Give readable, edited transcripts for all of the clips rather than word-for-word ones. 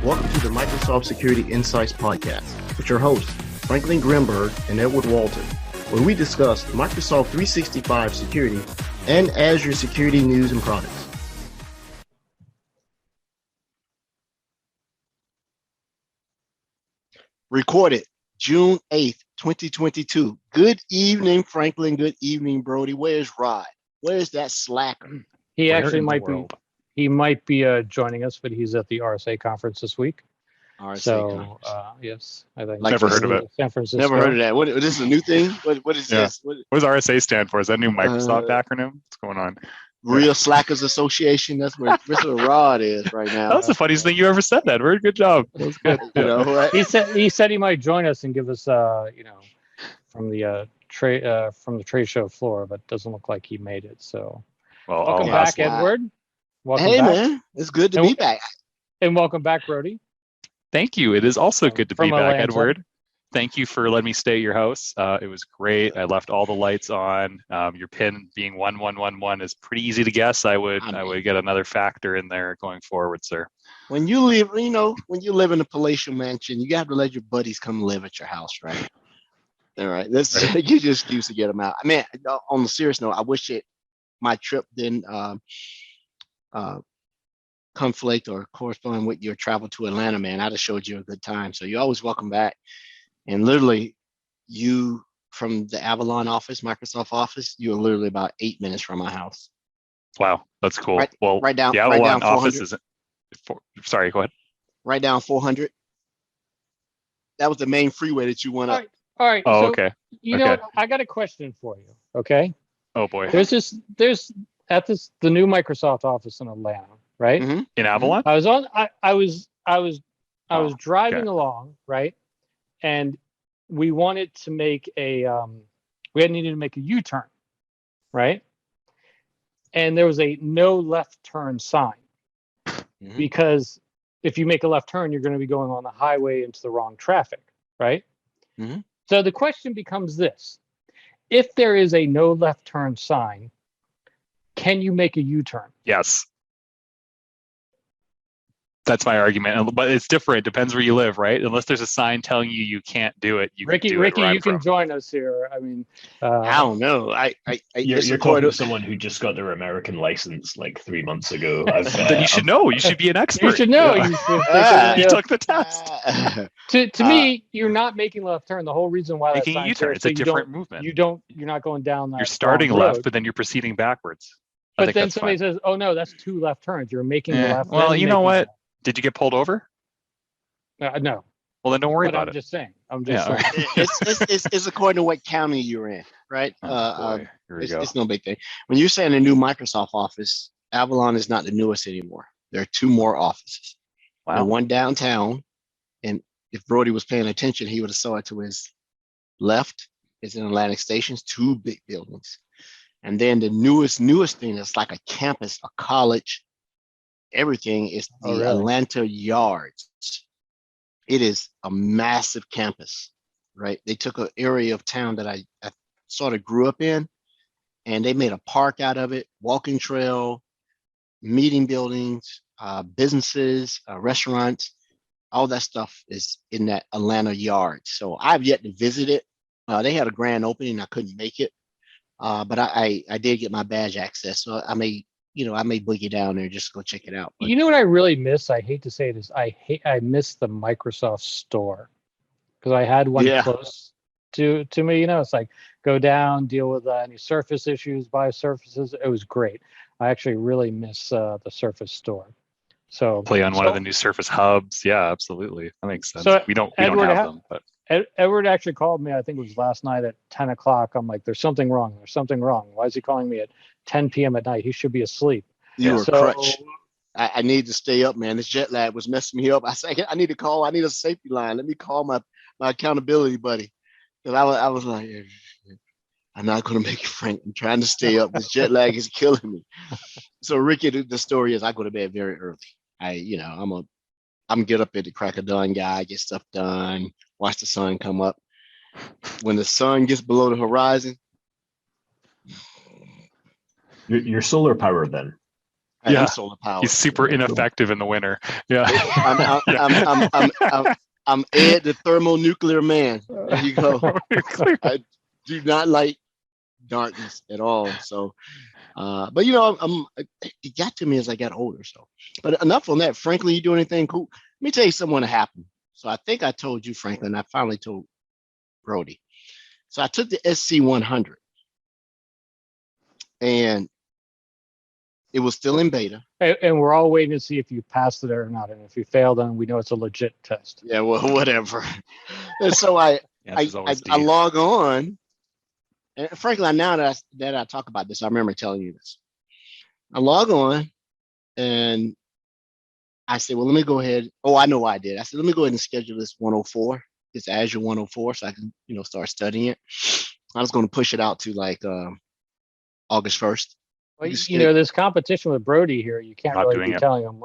Welcome to the Microsoft Security Insights Podcast with your hosts, Franklin Grimberg and Edward Walton, where we discuss Microsoft 365 security and Azure security news and products. Recorded June 8th, 2022. Good evening, Franklin. Good evening, Brody. Where's Rod? Where's that slacker? He actually might be. He might be joining us, but he's at the RSA conference this week. RSA conference. Yes, I think. Never heard of it. San Francisco. Never heard of that. What? This is a new thing? What is this? What does RSA stand for? Is that a new Microsoft acronym? What's going on? Real Slackers Association. That's where Rod is right now. That was the funniest thing you ever said, Edward. Good job. That was good. You know, right? He said he might join us and give us from the trade show floor, but doesn't look like he made it. So Well, welcome back, Edward. Welcome hey, back. man. It's good to be back. And welcome back, Brody. Thank you. It is also good to be From back, Atlanta. Edward. Thank you for letting me stay at your house. It was great. I left all the lights on. Your PIN being 1111 is pretty easy to guess. I would get another factor in there going forward, sir. When you live, when you live in a palatial mansion, you have to let your buddies come live at your house, right? All right. That's you just used to get them out. I mean, on the serious note, I wish my trip didn't conflict or correspond with your travel to Atlanta, man. I'd have showed you a good time. So you're always welcome back. And literally, you from the Avalon office, Microsoft office, you're literally about 8 minutes from my house. Wow, that's cool. Right down, the Avalon right down office is. Sorry, go ahead. Right down 400. That was the main freeway that you went up. All right. Oh, so, okay. You know, I got a question for you. Okay. Oh boy. There's the new Microsoft office in Atlanta, right? Mm-hmm. In Avalon? I was driving along, right? And we wanted to make needed to make a U-turn, right? And there was a no left turn sign because if you make a left turn, you're going to be going on the highway into the wrong traffic, right? Mm-hmm. So the question becomes this: if there is a no left turn sign, can you make a U-turn? Yes. That's my argument, but it's different. It depends where you live, right? Unless there's a sign telling you can't do it, Ricky, can do it. you can join us here. I mean, I don't know. You're talking to someone who just got their American license like 3 months ago. Then you should know. You should be an expert. You should know. Yeah. You took the test. To me, you're not making left turn. The whole reason why Making a U-turn. It's a different movement. You're not going down that. You're starting wrong left, road. but then you're proceeding backwards. But then somebody says, "Oh no, that's 2 left turns. You're making the left." Well, you know what? Did you get pulled over? No. Well, then don't worry but about I'm it. just saying. It's according to what county you're in, right? Here we go. It's no big thing. When you're saying a new Microsoft office, Avalon is not the newest anymore. There are 2 more offices. Wow. And one downtown, and if Brody was paying attention, he would have saw it to his left. It's in Atlantic Station's 2 big buildings. And then the newest thing that's like a campus, a college, everything is the Atlanta Yards. It is a massive campus, right? They took an area of town that I sort of grew up in, and they made a park out of it, walking trail, meeting buildings, businesses, restaurants, all that stuff is in that Atlanta Yard. So I've yet to visit it. They had a grand opening. I couldn't make it, but I did get my badge access. So I may boogie down there just go check it out. But, you know what I really miss? I hate to say this. I miss the Microsoft Store because I had one close to me. You know, it's like go down, deal with any Surface issues, buy Surfaces. It was great. I actually really miss the Surface Store. So play on one of the new Surface hubs. Yeah, absolutely. That makes sense. So we don't have them, but Edward actually called me. I think it was last night at 10 o'clock. I'm like, there's something wrong. There's something wrong. Why is he calling me at 10 p.m. at night? He should be asleep. You were crutch. I need to stay up, man. This jet lag was messing me up. I said, I need to call. I need a safety line. Let me call my accountability buddy. Because I was like, I'm not going to make it, Frank. I'm trying to stay up. This jet lag is killing me. So, Ricky, the story is I go to bed very early. I'm get up at the crack of dawn guy, get stuff done, watch the sun come up. When the sun gets below the horizon. You're solar powered then? I am Yeah. solar powered. He's super ineffective in the winter. Yeah. I'm Ed, the thermonuclear man. There you go. I do not like darkness at all. So, but it got to me as I got older. So, but enough on that. Franklin, you do anything cool? Let me tell you something that happened. So I think I told you, Franklin. I finally told Brody. So I took the SC100, and it was still in beta. And we're all waiting to see if you passed it or not. And if you fail, then we know it's a legit test. Yeah, well, whatever. And so I log on, and frankly, now that I talk about this, I remember telling you this. I log on, and I said, well, let me go ahead. Oh, I know why I did. I said, let me go ahead and schedule this 104, this Azure 104, so I can, start studying it. I was going to push it out to like August 1st. Well, this competition with Brody here, you can't really be telling him.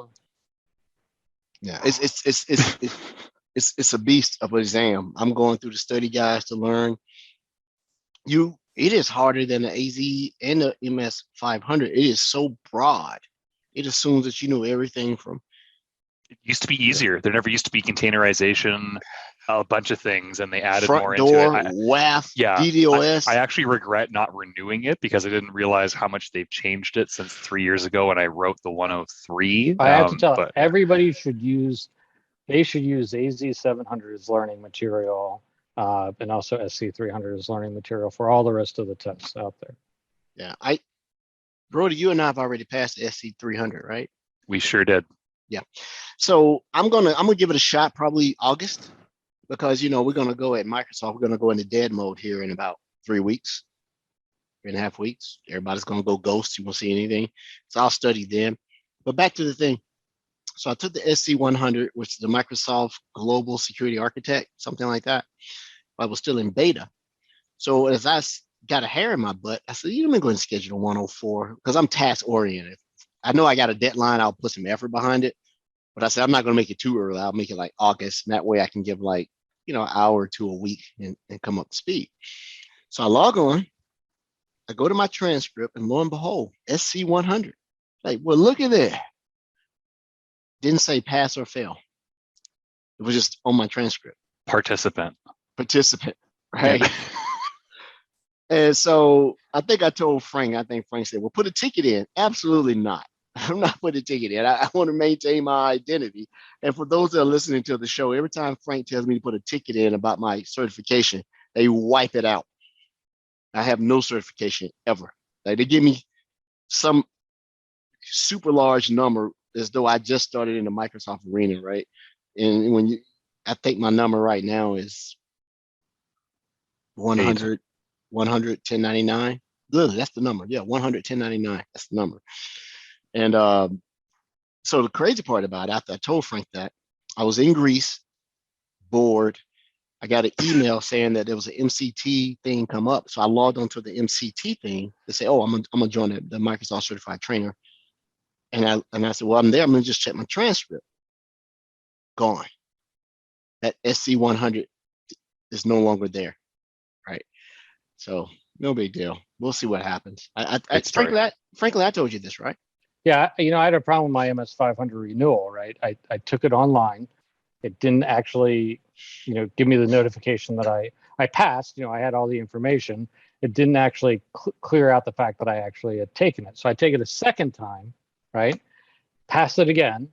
Yeah, it's a beast of an exam. I'm going through the study guides to learn. It is harder than the AZ and the MS 500. It is so broad. It assumes that you know everything from. It used to be easier. There never used to be containerization, a bunch of things, and they added front more door, into it. WAF, DDoS. I actually regret not renewing it because I didn't realize how much they've changed it since 3 years ago when I wrote the 103. I have to tell everybody should use AZ700 as learning material, and also SC300 as learning material for all the rest of the tests out there. Yeah, Brody, you and I have already passed the SC300, right? We sure did. Yeah. So I'm gonna give it a shot, probably August, because we're gonna go at Microsoft. We're gonna go into dead mode here in about 3 weeks, 3.5 weeks. Everybody's gonna go ghost. You won't see anything. So I'll study then. But back to the thing. So I took the SC100, which is the Microsoft Global Security Architect, something like that. I was still in beta. So as I got a hair in my butt, I said, I'm going to schedule a 104 because I'm task oriented. I know I got a deadline. I'll put some effort behind it. But I said, I'm not going to make it too early. I'll make it like August. And that way I can give like, an hour or two a week and come up to speed. So I log on. I go to my transcript and lo and behold, SC100. Like, well, look at that. Didn't say pass or fail. It was just on my transcript. Participant, right? Yeah. And so I think I told Frank, Frank said, well, put a ticket in. Absolutely not. I'm not putting a ticket in. I want to maintain my identity. And for those that are listening to the show, every time Frank tells me to put a ticket in about my certification, they wipe it out. I have no certification ever. Like they give me some super large number as though I just started in the Microsoft arena, right? And I think my number right now is 100, 1099. Good, that's the number. Yeah, 100, 1099. That's the number. And so the crazy part about it, after I told Frank that, I was in Greece, bored. I got an email saying that there was an MCT thing come up. So I logged onto the MCT thing to say, oh, I'm gonna join the Microsoft Certified Trainer. And I said, well, I'm there. I'm gonna just check my transcript. Gone. That SC100 is no longer there, right? So no big deal. We'll see what happens. Frankly, I told you this, right? Yeah, I had a problem with my MS500 renewal, right? I took it online. It didn't actually, give me the notification that I passed. I had all the information. It didn't actually clear out the fact that I actually had taken it. So I take it a second time, right? Pass it again,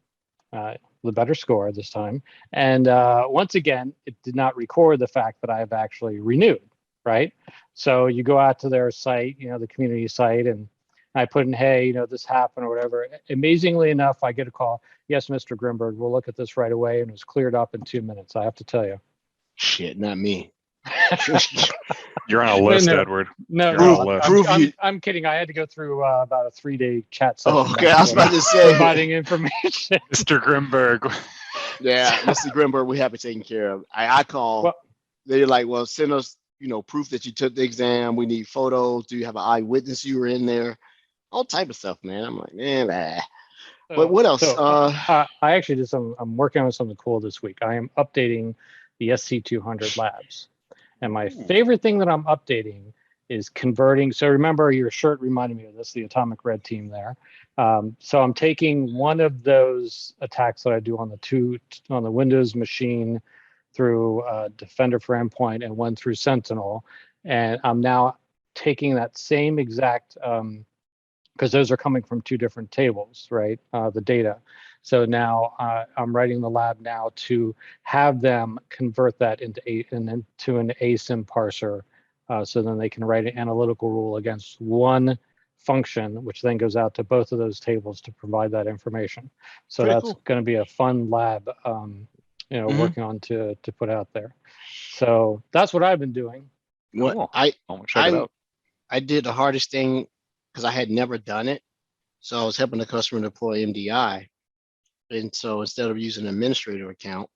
with a better score this time. And once again, it did not record the fact that I've actually renewed, right? So you go out to their site, the community site, and I put in, hey, this happened or whatever. Amazingly enough, I get a call. Yes, Mr. Grimberg, we'll look at this right away. And it was cleared up in 2 minutes. I have to tell you. Shit, not me. You're on a list, Edward. No, I'm kidding. I had to go through about a 3-day chat session. Oh, okay, I was about to say. Providing information. Mr. Grimberg. Yeah, Mr. Grimberg, we have it taken care of. I call. Well, they're like, well, send us, proof that you took the exam. We need photos. Do you have an eyewitness you were in there? All type of stuff, man. I'm like, man, But what else? I actually did I'm working on something cool this week. I am updating the SC200 labs. And my favorite thing that I'm updating is converting. So remember, your shirt reminded me of this, the Atomic Red team there. So I'm taking one of those attacks that I do on the Windows machine through Defender for Endpoint and one through Sentinel, and I'm now taking that same exact because those are coming from two different tables, right? The data. So now I'm writing the lab now to have them convert that into an ASIM parser. So then they can write an analytical rule against one function, which then goes out to both of those tables to provide that information. So Pretty that's cool. going to be a fun lab, working on to put out there. So that's what I've been doing. What Cool. I'll check it out. I did the hardest thing because I had never done it. So I was helping the customer deploy MDI. And so instead of using an administrator account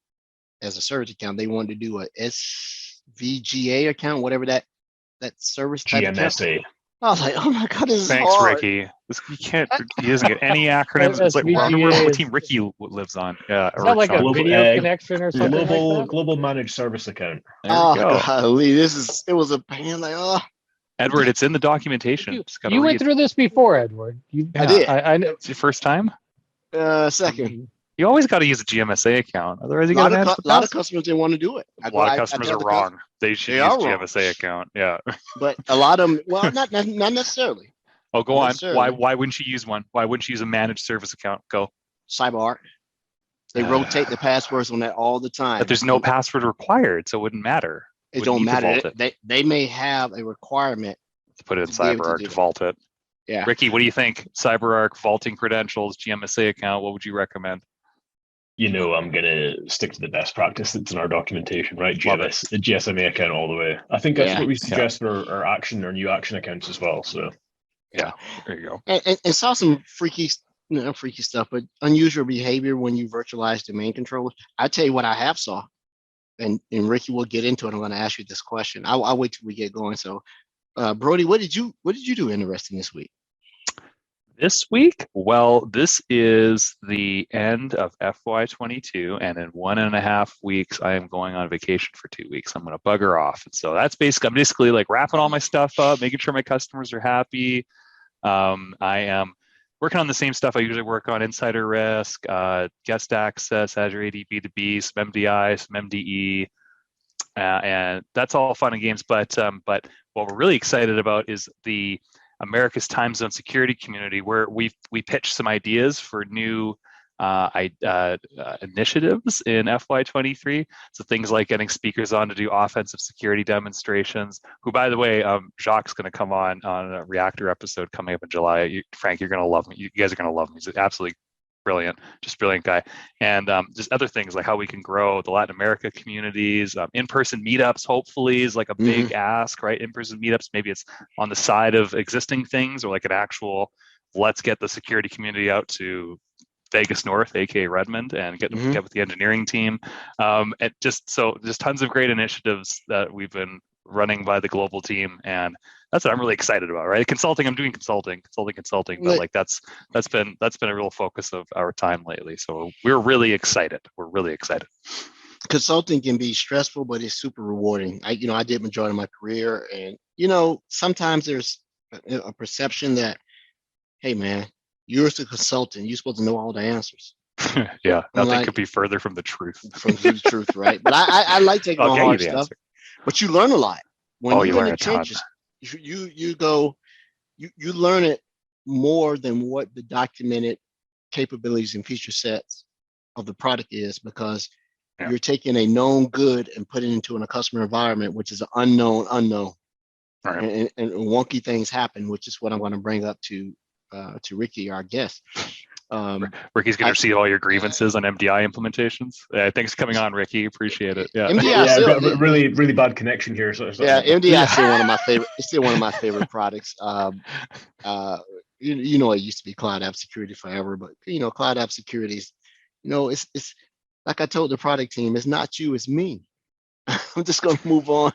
as a service account, they wanted to do a SVGA account, whatever that service type account. GMSA. I was like, oh my God, this is Thanks, hard. Ricky. He doesn't get any acronyms. It's like, I don't remember what team Ricky lives on. Yeah. Is that like a Global- video connection or something like that? Global managed service account. There we Oh go. golly, it was a pain. Like, oh, Edward, it's in the documentation. Just gotta You went read. through this before, Edward. I did. I know. It's your first time? second. You always got to use a GMSA account. Otherwise, you got A to lot of customers didn't want to do it. A lot of customers are wrong. They should use They are wrong. GMSA account. Yeah. But a lot of them, well, not necessarily. Oh, go Not on. necessarily. Why wouldn't you use one? Why wouldn't you use a managed service account? Go. CyberArk. They rotate the passwords on that all the time. But there's no password required, so it wouldn't matter. It Wouldn't don't need to matter. vault it. They may have a requirement. To put it in to be able to CyberArk do to it. vault it. Yeah. Ricky, what do you think? CyberArk, vaulting credentials, GMSA account. What would you recommend? You know, I'm gonna stick to the best practice that's in our documentation, right? Love it. GSMA account all the way. I think that's Yeah. what we suggest for our new action accounts as well. So There you go. And saw some freaky stuff, but unusual behavior when you virtualize domain controllers. I tell you what I have saw, and Ricky will get into it. I'm going to ask you this question. I'll wait till we get going. So, Brody, what did you do interesting this week? This week, well, this is the end of FY22, and in 1.5 weeks, I am going on vacation for 2 weeks. I'm going to bugger off, and so I'm basically like wrapping all my stuff up, making sure my customers are happy. I am working on the same stuff I usually work on: insider risk, guest access, Azure AD B2B, some MDI, some MDE, and that's all fun and games. But what we're really excited about is the America's Time Zone Security Community, where we pitched some ideas for new initiatives in FY23. So things like getting speakers on to do offensive security demonstrations. Who, by the way, Jacques is going to come on a Reactor episode coming up in July. Frank, you're going to love me. You guys are going to love him. He's absolutely brilliant, just brilliant guy. And just other things like how we can grow the Latin America communities, in-person meetups, hopefully is like a big ask, right? In-person meetups, maybe it's on the side of existing things, or like an actual, let's get the security community out to Vegas North, aka Redmond, and get with the engineering team. And just tons of great initiatives that we've been running by the global team, and that's what I'm really excited about, right? Consulting, I'm doing consulting, but like that's been a real focus of our time lately. So we're really excited. Consulting can be stressful, but it's super rewarding. I did majority of my career, and sometimes there's a perception that, hey man, you're a consultant, you're supposed to know all the answers. Yeah, nothing could be further from the truth. Right? But I like taking on hard stuff. Answer. But you learn a lot when you you're learn in the a ton. trenches. You learn it more than what the documented capabilities and feature sets of the product is, because you're taking a known good and putting it into a customer environment, which is an unknown. Right. And wonky things happen, which is what I'm going to bring up to Ricky, our guest. Ricky's going to receive all your grievances on MDI implementations. Thanks for coming on, Ricky. Appreciate it. Yeah, MDI I've got really, really bad connection here. So MDI is still one of my favorite. It's still one of my favorite products. It used to be Cloud App Security forever, but Cloud App Security is, it's like I told the product team, it's not you, it's me. I'm just going to move on,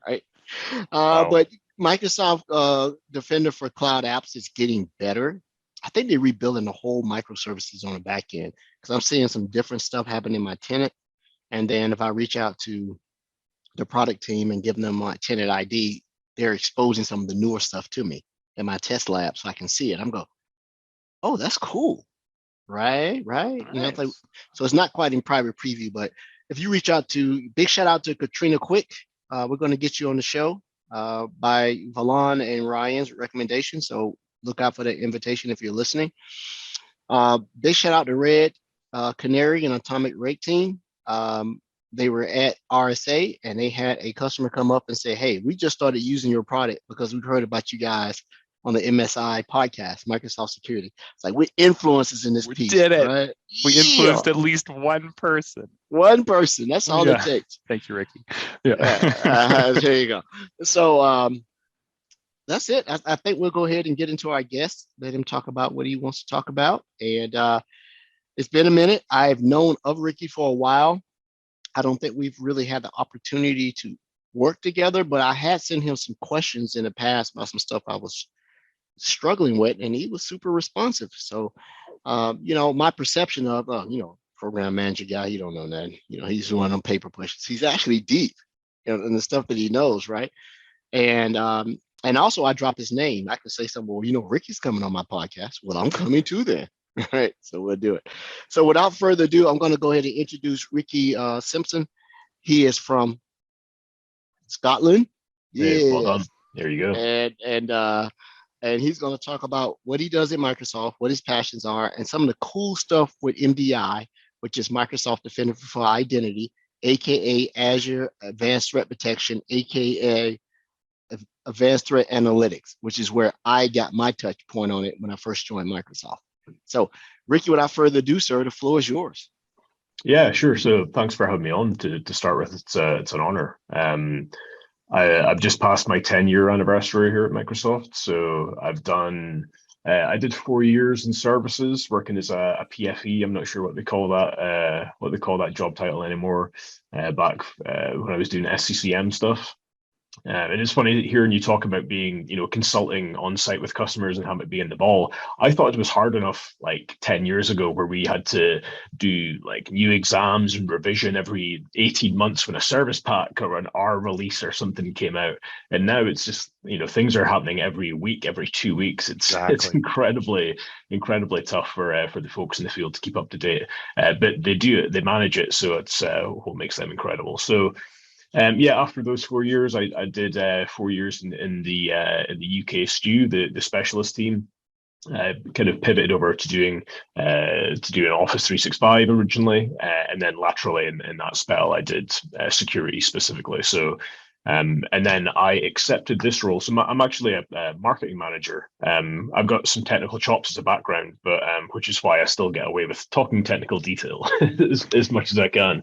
right? But Microsoft Defender for Cloud Apps is getting better. I think they're rebuilding the whole microservices on the back end, because I'm seeing some different stuff happen in my tenant. And then if I reach out to the product team and give them my tenant ID, they're exposing some of the newer stuff to me in my test lab so I can see it. I'm go, oh, that's cool. Right. You know, it's like, so it's not quite in private preview, but if you reach out to, big shout out to Katrina Quick. We're going to get you on the show by Valon and Ryan's recommendation. So look out for that invitation if you're listening. Big shout out to Red Canary and Atomic Rake Team. They were at RSA and they had a customer come up and say, hey, we just started using your product because we've heard about you guys on the MSI podcast, Microsoft Security. It's like we're influencers in this We piece. did it. Right? We influenced at least one person. One person. That's all it takes. Thank you, Ricky. There you go. So that's it. I think we'll go ahead and get into our guest. Let him talk about what he wants to talk about. And it's been a minute. I've known of Ricky for a while. I don't think we've really had the opportunity to work together, but I had sent him some questions in the past about some stuff I was struggling with, and he was super responsive. So, my perception of, program manager guy, you don't know that. He's one of them paper pushes. He's actually deep, in the stuff that he knows, right? And also I dropped his name. I could say something, well, Ricky's coming on my podcast. Well, I'm coming too then. All right, so we'll do it. So without further ado, I'm going to go ahead and introduce Ricky Simpson. He is from Scotland. Hey, well done. There you go. And he's going to talk about what he does at Microsoft, what his passions are, and some of the cool stuff with MDI, which is Microsoft Defender for Identity, aka Azure Advanced Threat Protection, aka Advanced Threat Analytics, which is where I got my touch point on it when I first joined Microsoft. So, Ricky, without further ado, sir, the floor is yours. Yeah, sure. So thanks for having me on to start with. It's an honor. I've just passed my 10-year anniversary here at Microsoft. So I've done, I did 4 years in services working as a PFE. I'm not sure what they call that job title anymore. Back when I was doing SCCM stuff. And it's funny hearing you talk about being, consulting on site with customers and having it be in the ball. I thought it was hard enough like 10 years ago where we had to do like new exams and revision every 18 months when a service pack or an R release or something came out. And now it's just, things are happening every week, every 2 weeks. It's incredibly tough for the folks in the field to keep up to date. But they manage it. So it's what makes them incredible. So after those 4 years, I did 4 years in the UK STU, the specialist team. Kind of pivoted over to doing Office 365 originally, and then laterally in that spell, I did security specifically. So, and then I accepted this role. So I'm actually a marketing manager. I've got some technical chops as a background, but which is why I still get away with talking technical detail as much as I can.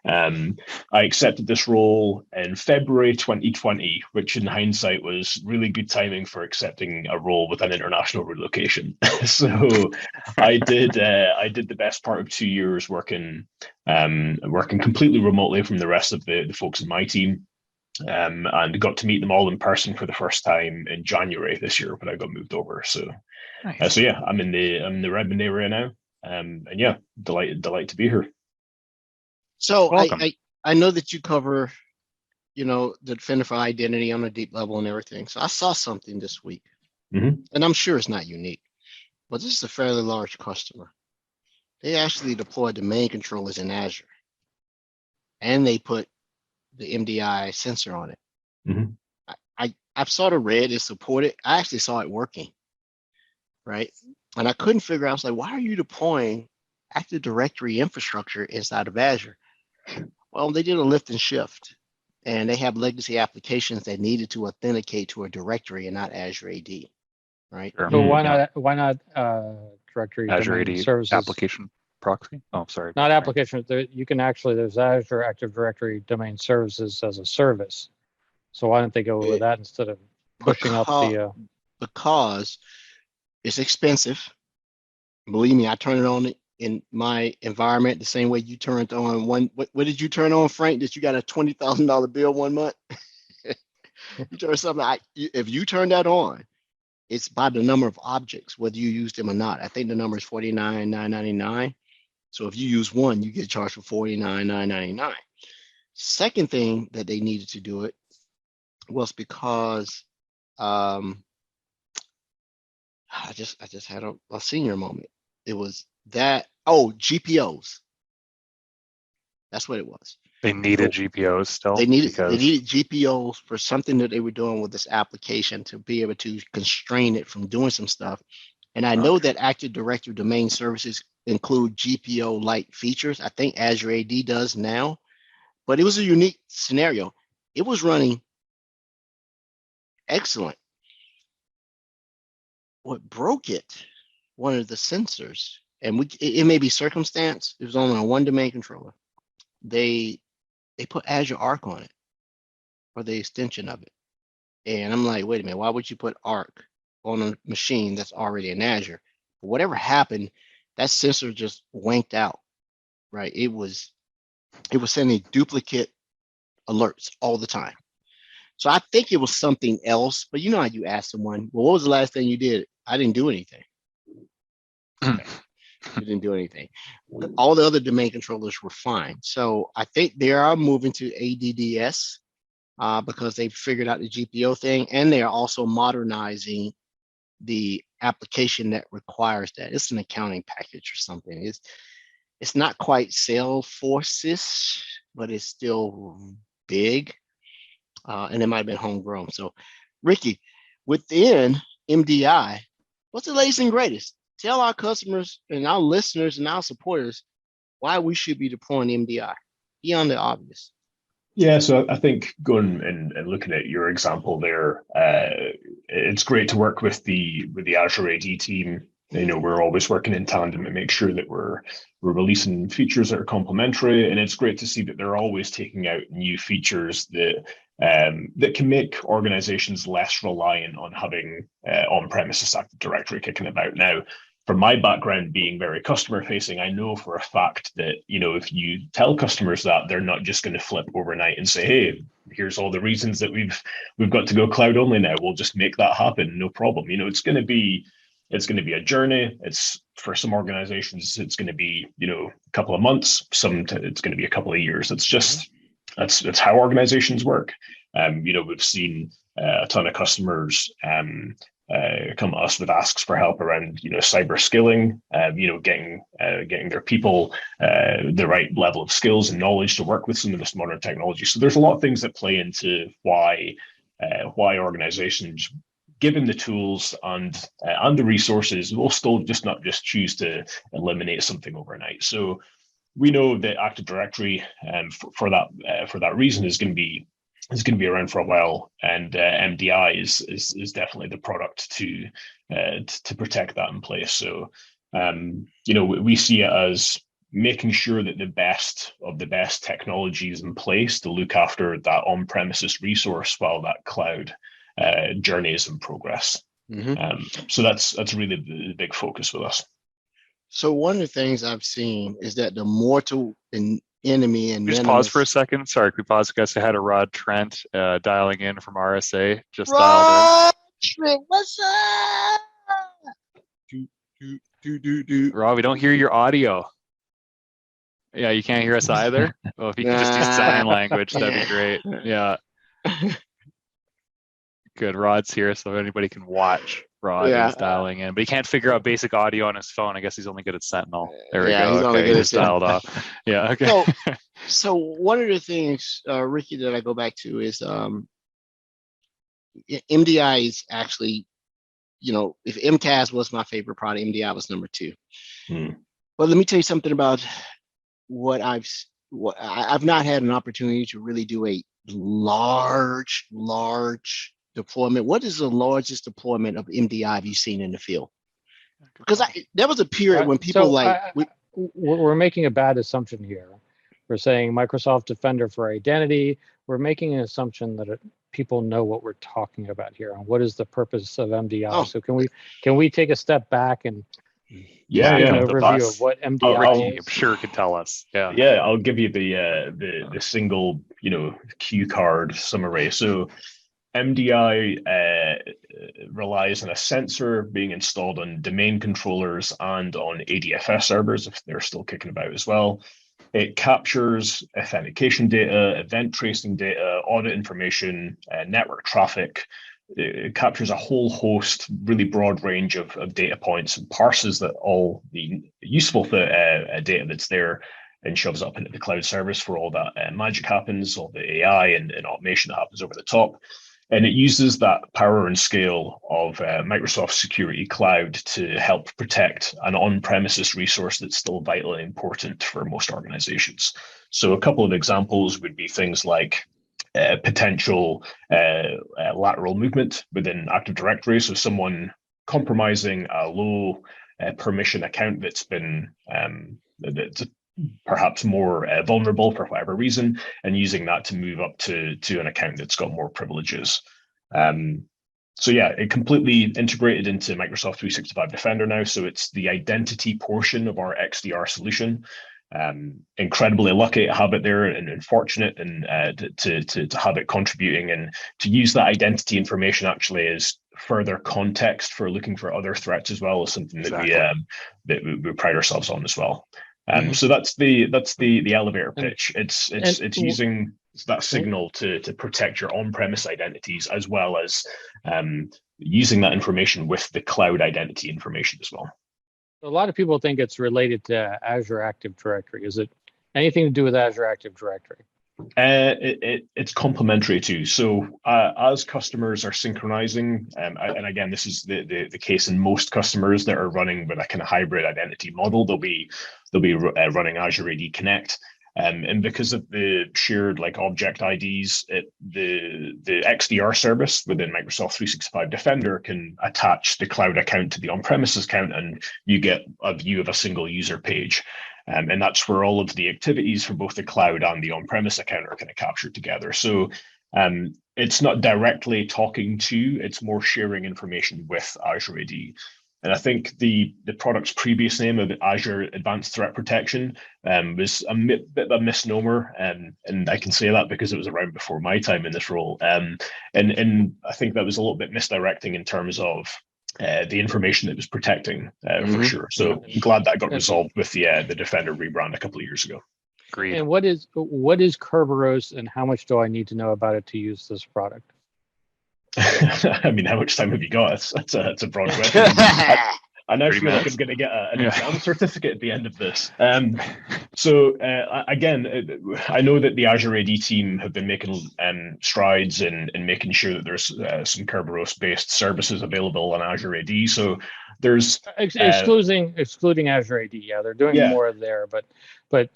I accepted this role in February 2020, which in hindsight was really good timing for accepting a role with an international relocation. So I did the best part of 2 years working completely remotely from the rest of the folks in my team. And got to meet them all in person for the first time in January this year when I got moved over. So, Nice. I'm in the Redmond area now. And yeah, delighted to be here. So Welcome. I know that you cover, the Defender for Identity on a deep level and everything. So I saw something this week, and I'm sure it's not unique, but this is a fairly large customer. They actually deployed the main controllers in Azure, and they put the MDI sensor on it. I've sort of read it supported. I actually saw it working, right? And I couldn't figure out. I was like, why are you deploying Active Directory infrastructure inside of Azure? Well, they did a lift and shift, and they have legacy applications that needed to authenticate to a directory and not Azure AD, right? Sure. So why not directory Azure domain AD services? application proxy? Oh, sorry. Not application. You can actually, there's Azure Active Directory domain services as a service. So why don't they go with that instead of pushing up the? Because it's expensive. Believe me, I turn it on in my environment the same way you turned on one. What did you turn on, Frank? That you got a $20,000 bill 1 month? You turn something. If you turn that on, it's by the number of objects, whether you use them or not. I think the number is $49,999. So if you use one, you get charged for $49,999. Second thing that they needed to do it was because um, I just had a senior moment. It was that GPOs. That's what it was. They needed So GPOs still they because needed GPOs for something that they were doing with this application to be able to constrain it from doing some stuff. And I know that Active Directory domain services include GPO like features. I think Azure AD does now, but it was a unique scenario. It was running excellent. What broke it? One of the sensors, and it may be circumstance. It was only on one domain controller. They put Azure Arc on it, or the extension of it. And I'm like, wait a minute, why would you put Arc on a machine that's already in Azure? But whatever happened, that sensor just wanked out, right? It was sending duplicate alerts all the time. So I think it was something else, but you know how you ask someone, well, what was the last thing you did? I didn't do anything. Okay. You didn't do anything. All the other domain controllers were fine. So I think they are moving to ADDS because they figured out the GPO thing, and they are also modernizing the application that requires that. It's an accounting package or something. It's not quite Salesforce-ish, but it's still big, and it might have been homegrown. So, Ricky, within MDI, what's the latest and greatest? Tell our customers and our listeners and our supporters why we should be deploying MDI beyond the obvious. Yeah, so I think going and looking at your example there, it's great to work with the Azure AD team. You know, we're always working in tandem to make sure that we're releasing features that are complementary, and it's great to see that they're always taking out new features that that can make organizations less reliant on having on-premises Active Directory kicking about. Now, from my background being very customer facing, I know for a fact that, you know, if you tell customers that, they're not just going to flip overnight and say, hey, here's all the reasons that we've got to go cloud only now. We'll just make that happen. No problem. You know, it's going to be a journey. It's for some organizations, it's going to be, you know, a couple of months. It's going to be a couple of years. It's just, that's how organizations work. You know, we've seen a ton of customers come to us with asks for help around, you know, cyber skilling, you know, getting their people the right level of skills and knowledge to work with some of this modern technology. So there's a lot of things that play into why organizations, given the tools and the resources, will still not just choose to eliminate something overnight. So we know that Active Directory, for that reason, is going to be around for a while, and MDI is definitely the product to protect that in place. So you know, we see it as making sure that the best of the best technology is in place to look after that on-premises resource while that cloud journey is in progress. So that's really the big focus with us. So one of the things I've seen is that the mortal enemy and just pause for a second. Sorry, can we pause? Guys, I had a Rod Trent dialing in from RSA. Just dialed in. Trent, what's up? Rob, we don't hear your audio. Yeah, you can't hear us either. Well, if you could just use sign language, that'd be great. Yeah. Good. Rod's here, so anybody can watch Rod is dialing in, but he can't figure out basic audio on his phone. I guess he's only good at Sentinel. There we go. He's only good at dialed off. Yeah. Okay. So one of the things, Ricky, that I go back to is MDI is actually, you know, if MCAS was my favorite product, MDI was number 2. But let me tell you something about what I've not had an opportunity to really do a large deployment. What is the largest deployment of MDI have you seen in the field? Because there was a period when people we're making a bad assumption here. We're saying Microsoft Defender for identity. We're making an assumption that people know what we're talking about here and what is the purpose of MDI. So can we take a step back and give an overview of what MDI is? I'm sure could tell us. Yeah, I'll give you the single, you know, cue card summary. So MDI relies on a sensor being installed on domain controllers and on ADFS servers, if they're still kicking about as well. It captures authentication data, event tracing data, audit information, network traffic. It captures a whole host, really broad range of data points, and parses that all the useful data that's there, and shoves it up into the cloud service for all that magic happens, all the AI and automation that happens over the top. And it uses that power and scale of Microsoft Security Cloud to help protect an on-premises resource that's still vitally important for most organizations. So a couple of examples would be things like potential lateral movement within Active Directory. So someone compromising a low permission account that's been that's perhaps more vulnerable for whatever reason, and using that to move up to an account that's got more privileges. So yeah, it completely integrated into Microsoft 365 Defender now. So it's the identity portion of our XDR solution. Incredibly lucky to have it there, and fortunate and to have it contributing, and to use that identity information actually as further context for looking for other threats as well, is something Exactly. that we pride ourselves on as well. So that's the elevator pitch. It's using that signal to protect your on-premise identities, as well as using that information with the cloud identity information as well. A lot of people think it's related to Azure Active Directory. Is it anything to do with Azure Active Directory? It's complementary too. So as customers are synchronizing, and again, this is the case in most customers that are running with a kind of hybrid identity model, they'll be running Azure AD Connect. And because of the shared like object IDs, the XDR service within Microsoft 365 Defender can attach the cloud account to the on-premises account, and you get a view of a single user page. And that's where all of the activities for both the cloud and the on-premise account are kind of captured together. So it's not directly talking to, it's more sharing information with Azure AD. And I think the product's previous name of Azure Advanced Threat Protection was a bit of a misnomer, and I can say that because it was around before my time in this role. And I think that was a little bit misdirecting in terms of the information it was protecting, for sure. So I'm glad that got resolved with the Defender rebrand a couple of years ago. Agreed. And what is Kerberos, and how much do I need to know about it to use this product? I mean, how much time have you got? That's a broad question. I now feel like I'm going to get an exam certificate at the end of this. So again, I know that the Azure AD team have been making strides in making sure that there's some Kerberos-based services available on Azure AD. So there's excluding Azure AD. Yeah, they're doing more there, but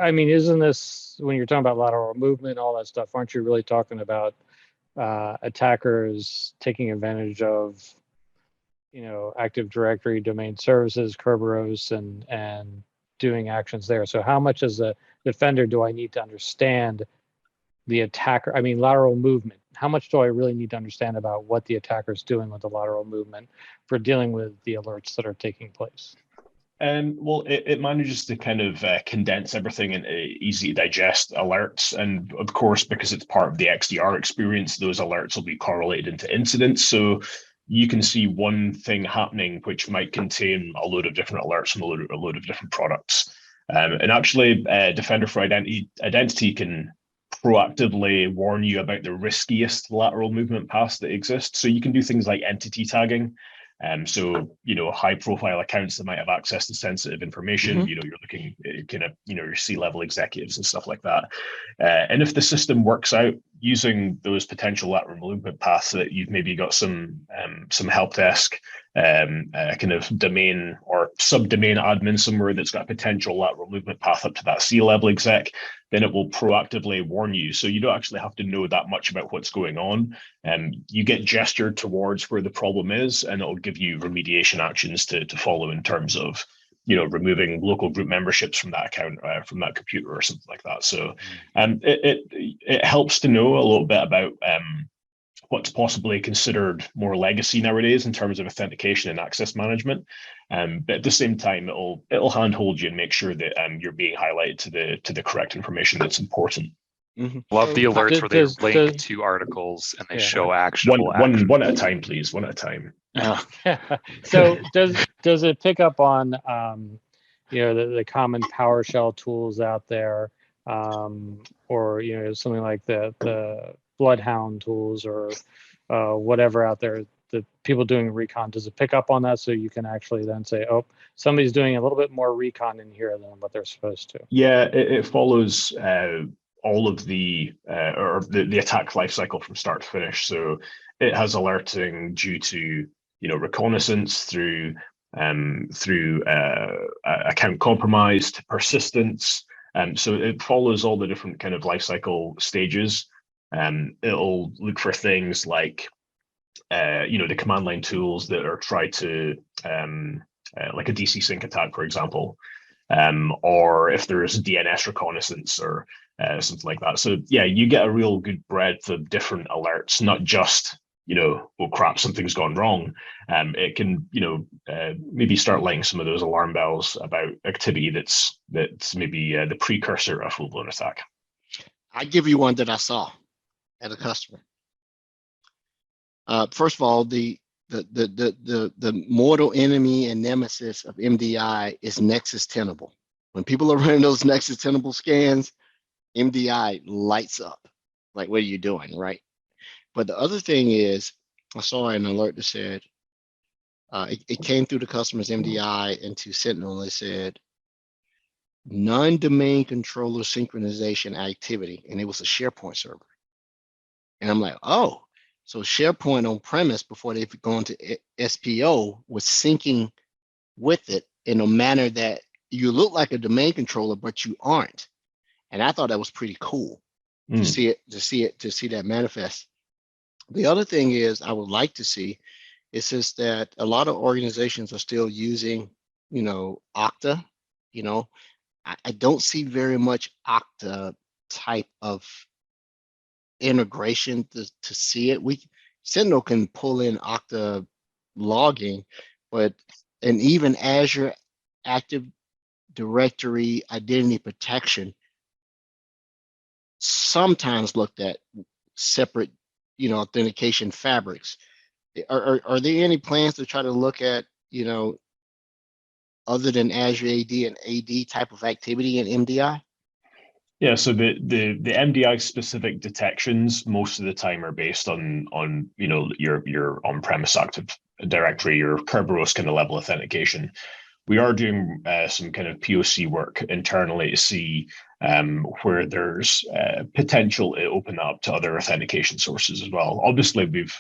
I mean, isn't this, when you're talking about lateral movement, all that stuff? Aren't you really talking about attackers taking advantage of, Active Directory, domain services, Kerberos, and doing actions there? So how much as a defender do I need to understand the attacker? I mean, lateral movement. How much do I really need to understand about what the attacker's doing with the lateral movement for dealing with the alerts that are taking place? Well, it manages to kind of condense everything into easy to digest alerts. And of course, because it's part of the XDR experience, those alerts will be correlated into incidents. So you can see one thing happening, which might contain a load of different alerts from a load of different products. And actually, Defender for Identity can proactively warn you about the riskiest lateral movement paths that exist. So you can do things like entity tagging. So, high-profile accounts that might have access to sensitive information, you're looking kind of, your C-level executives and stuff like that. And if the system works out using those potential lateral movement paths, that you've maybe got some help desk, kind of domain or subdomain admin somewhere that's got a potential lateral movement path up to that C-level exec, then it will proactively warn you. So you don't actually have to know that much about what's going on. You get gestured towards where the problem is, and it'll give you remediation actions to follow in terms of, removing local group memberships from that account, from that computer or something like that. So it helps to know a little bit about what's possibly considered more legacy nowadays in terms of authentication and access management. But at the same time, it'll handhold you and make sure that you're being highlighted to the correct information that's important. Love the alerts where they link to articles and they show actionable action. One at a time, please. One at a time. So does it pick up on the common PowerShell tools out there, or something like the Bloodhound tools, or whatever out there. The people doing recon, does it pick up on that, so you can actually then say, oh, somebody's doing a little bit more recon in here than what they're supposed to? Yeah, it follows all of the or the attack lifecycle from start to finish. So it has alerting due to reconnaissance through account compromise to persistence. So it follows all the different kind of lifecycle stages. It'll look for things like the command line tools that are tried to like a DC sync attack, for example, or if there's DNS reconnaissance or something like that. So yeah, you get a real good breadth of different alerts, not just oh crap, something's gone wrong. It can maybe start lighting some of those alarm bells about activity that's maybe the precursor of a full blown attack. I give you one that I saw at a customer. First of all, the mortal enemy and nemesis of MDI is Nexus Tenable. When people are running those Nexus Tenable scans, MDI lights up. Like, what are you doing, right? But the other thing is, I saw an alert that said, it came through the customer's MDI into Sentinel. It said, non-domain controller synchronization activity, and it was a SharePoint server. And I'm like, oh, so SharePoint on premise before they've gone to SPO was syncing with it in a manner that you look like a domain controller, but you aren't. And I thought that was pretty cool to see that manifest. The other thing is I would like to see is just that a lot of organizations are still using, Okta. I don't see very much Okta type of integration to see it. Sentinel can pull in Okta logging, and even Azure Active Directory identity protection sometimes looked at separate authentication fabrics. Are there any plans to try to look at other than Azure AD and AD type of activity in MDI? Yeah, so the MDI specific detections most of the time are based on your on-premise Active Directory, your Kerberos kind of level authentication. We are doing some kind of POC work internally to see where there's potential to open up to other authentication sources as well. Obviously, we've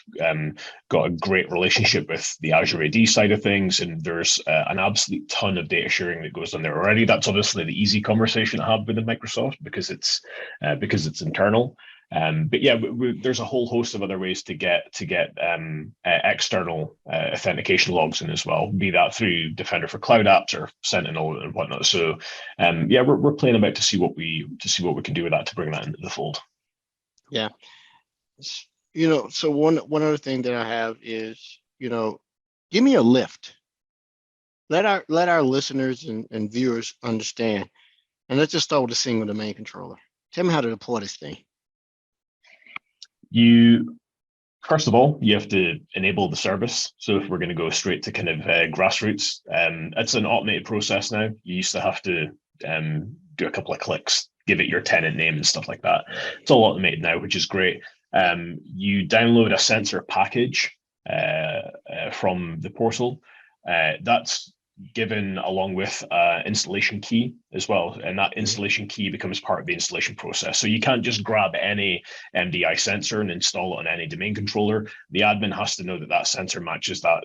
got a great relationship with the Azure AD side of things, and there's an absolute ton of data sharing that goes on there already. That's obviously the easy conversation to have within Microsoft because it's internal. But yeah, there's a whole host of other ways to get external authentication logs in as well, be that through Defender for Cloud Apps or Sentinel and whatnot. So yeah, we're playing about to see what we can do with that to bring that into the fold. Yeah, so one other thing that I have is give me a lift. Let our listeners and viewers understand, and let's just start with a single domain controller. Tell me how to deploy this thing. First of all, you have to enable the service. So if we're going to go straight to kind of grassroots, it's an automated process now. You used to have to do a couple of clicks, give it your tenant name and stuff like that. It's all automated now, which is great. You download a sensor package from the portal. That's given along with installation key as well, and that installation key becomes part of the installation process. So you can't just grab any MDI sensor and install it on any domain controller. The admin has to know that sensor matches that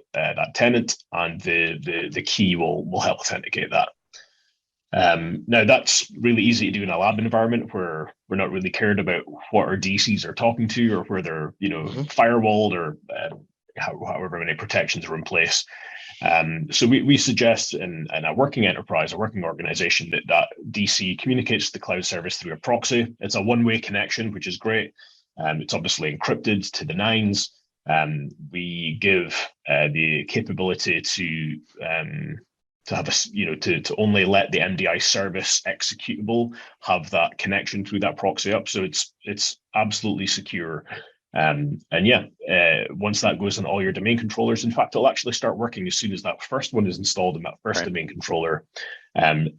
tenant, and the key will help authenticate that. Now that's really easy to do in a lab environment where we're not really cared about what our DCs are talking to or where they're firewalled or however many protections are in place. So we suggest in a working enterprise, a working organization, that DC communicates to the cloud service through a proxy. It's a one-way connection, which is great. It's obviously encrypted to the nines. We give the capability to have to only let the MDI service executable have that connection through that proxy up. So it's absolutely secure. And yeah, once that goes in all your domain controllers, in fact, it'll actually start working as soon as that first one is installed in that first domain controller.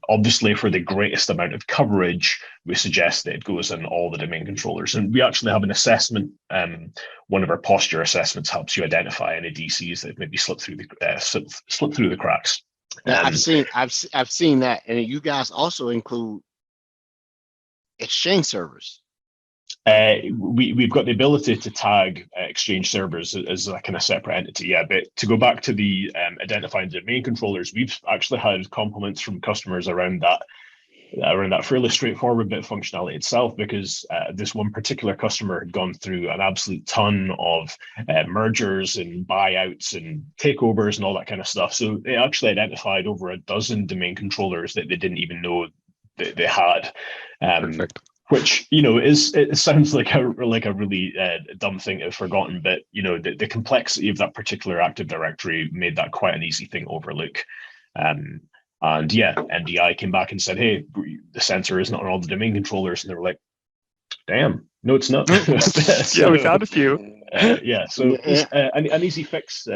Obviously, for the greatest amount of coverage, we suggest that it goes in all the domain controllers. And we actually have an assessment. One of our posture assessments helps you identify any DCs that maybe slip through the cracks. Now, I've seen that, and you guys also include Exchange servers. We've got the ability to tag Exchange servers as a kind of separate entity, yeah. But to go back to the identifying domain controllers, we've actually had compliments from customers around that fairly straightforward bit of functionality itself, because this one particular customer had gone through an absolute ton of mergers and buyouts and takeovers and all that kind of stuff. So they actually identified over a dozen domain controllers that they didn't even know that they had. Perfect. Which, it sounds like a really dumb thing to have forgotten, but the complexity of that particular Active Directory made that quite an easy thing to overlook. And yeah, MDI came back and said, "Hey, the sensor isn't on all the domain controllers," and they were like, "Damn, no, it's not." Yeah, we found a few. Yeah, so it's an easy fix,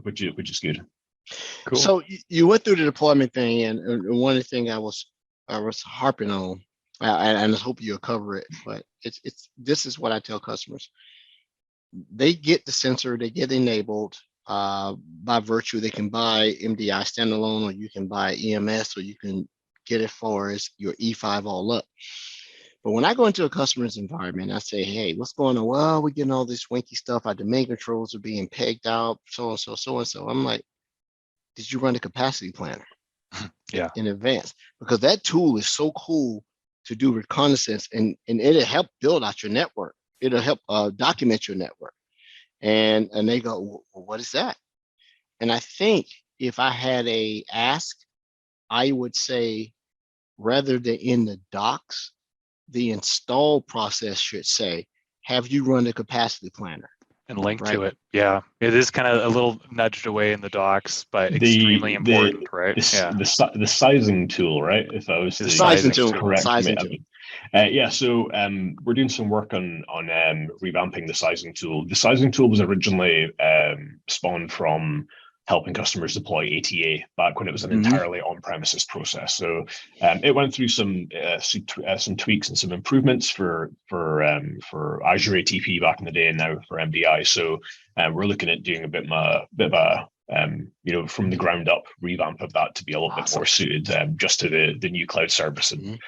which is good. Cool. So you went through the deployment thing, and one of the things I was harping on. And I hope you'll cover it, but this is what I tell customers. They get the sensor, they get enabled by virtue. They can buy MDI standalone, or you can buy EMS, or you can get it for as your E5 all up. But when I go into a customer's environment, I say, "Hey, what's going on?" "Well, we're getting all this winky stuff. Our domain controls are being pegged out, so and so, so and so." I'm like, "Did you run the capacity planner?" Yeah. In advance? Because that tool is so cool to do reconnaissance, and it'll help build out your network. It'll help document your network. And they go, "Well, what is that?" And I think if I had a ask, I would say, rather than in the docs, the install process should say, "Have you run the capacity planner?" And link to it. Yeah, it is kind of a little nudged away in the docs, but The- extremely important, right? The sizing tool, right? If I was The to sizing tool. correct Sizing me. tool. Yeah, so we're doing some work on revamping the sizing tool. The sizing tool was originally spawned from helping customers deploy ATA back when it was an entirely on-premises process. So it went through some tweaks and some improvements for Azure ATP back in the day, and now for MDI. So we're looking at doing a bit of a from the ground up revamp of that to be a little bit more suited just to the new cloud service, and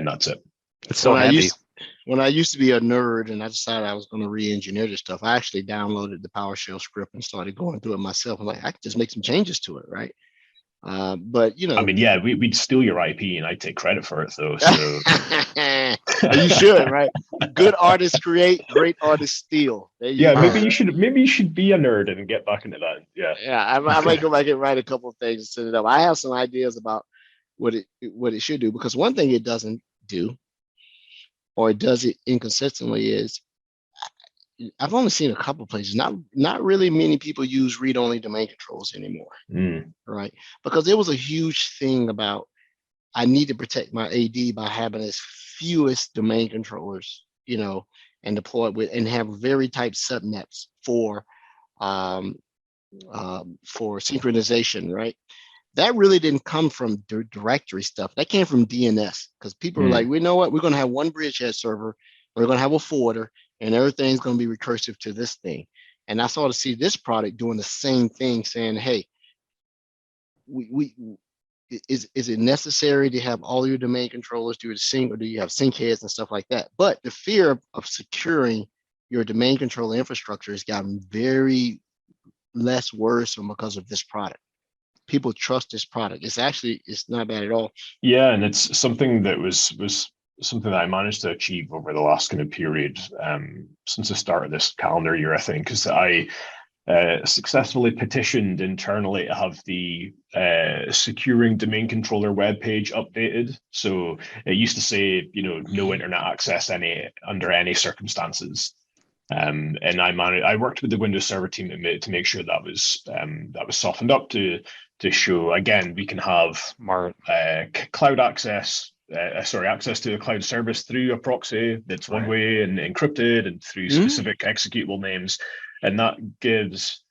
that's it. It's so handy. When I used to be a nerd and I decided I was going to re-engineer this stuff, I actually downloaded the PowerShell script and started going through it myself. I'm like, I could just make some changes to it, right? But I mean, yeah, we'd steal your IP and I'd take credit for it though. So you should, right? Good artists create, great artists steal. Maybe you should be a nerd and get back into that. Yeah. I might go back and write a couple of things and send it up. I have some ideas about what it should do, because one thing it doesn't do, or it does it inconsistently, is I've only seen a couple places. Not really many people use read-only domain controls anymore, right? Because there was a huge thing about, I need to protect my AD by having as fewest domain controllers, and deploy it with, and have very tight subnets for synchronization, right? That really didn't come from directory stuff. That came from DNS, because people were like, "We know what? We're going to have one bridgehead server. We're going to have a forwarder, and everything's going to be recursive to this thing." And I sort of see this product doing the same thing, saying, "Hey, is it necessary to have all your domain controllers do the sync, or do you have sync heads and stuff like that?" But the fear of securing your domain controller infrastructure has gotten very less worrisome because of this product. People trust this product. It's not bad at all. Yeah, and it's something that was something that I managed to achieve over the last kind of period since the start of this calendar year, I think, because I successfully petitioned internally to have the securing domain controller webpage updated. So it used to say, no internet access under any circumstances. And I worked with the Windows Server team to make sure that was softened up to show, again, we can have cloud access access to a cloud service through a proxy that's one way and encrypted and through specific executable names, and that gives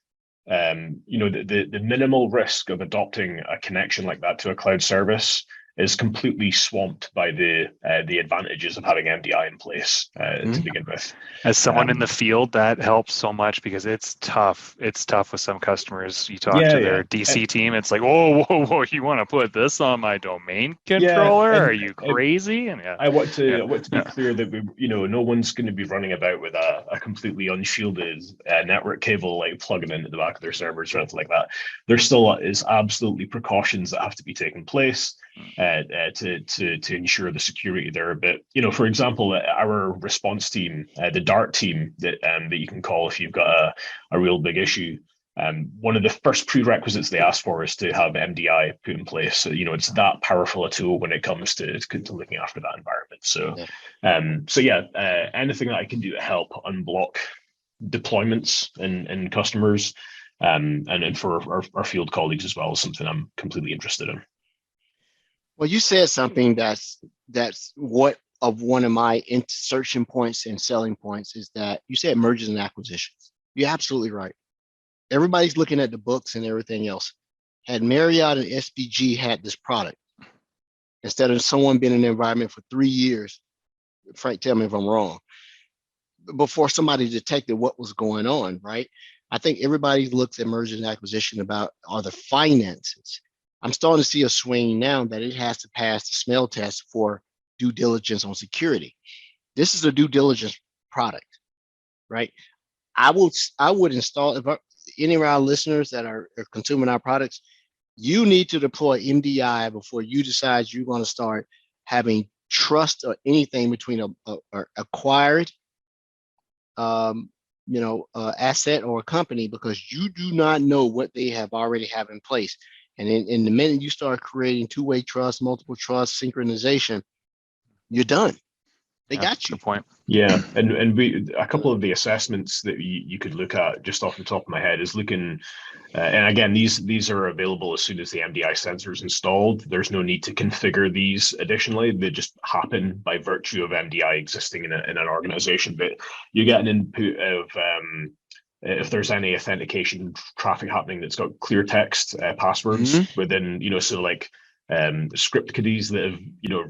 the minimal risk of adopting a connection like that to a cloud service is completely swamped by the advantages of having MDI in place to begin with. As someone in the field, that helps so much because it's tough. It's tough with some customers. You talk to their DC team, it's like, whoa, you want to put this on my domain controller? Are you crazy? And I want to be clear that no one's going to be running about with a completely unshielded network cable like plugging into the back of their servers or anything like that. There still is absolutely precautions that have to be taken place to ensure the security there a bit. For example, our response team, the DART team that you can call if you've got a real big issue. One of the first prerequisites they ask for is to have MDI put in place. So, it's that powerful a tool when it comes to looking after that environment. So, anything that I can do to help unblock deployments and customers, and for our field colleagues as well is something I'm completely interested in. Well, you said something that's one of my insertion points and selling points is that you said mergers and acquisitions. You're absolutely right. Everybody's looking at the books and everything else. Had Marriott and SPG had this product, instead of someone being in the environment for 3 years, Frank, tell me if I'm wrong, before somebody detected what was going on, right? I think everybody looks at mergers and acquisition about are the finances. I'm starting to see a swing now that it has to pass the smell test for due diligence on security. This is a due diligence product, right? I would install, if any of our listeners that are consuming our products, you need to deploy MDI before you decide you're going to start having trust or anything between a acquired asset or a company, because you do not know what they have already have in place. And in the minute you start creating two-way trust, multiple trust, synchronization, you're done. They got you. Good point. Yeah, and a couple of the assessments that you could look at just off the top of my head is looking, and again, these are available as soon as the MDI sensor is installed. There's no need to configure these additionally; they just happen by virtue of MDI existing in an organization. But you get an input of if there's any authentication traffic happening that's got clear text passwords within, so like script kiddies that have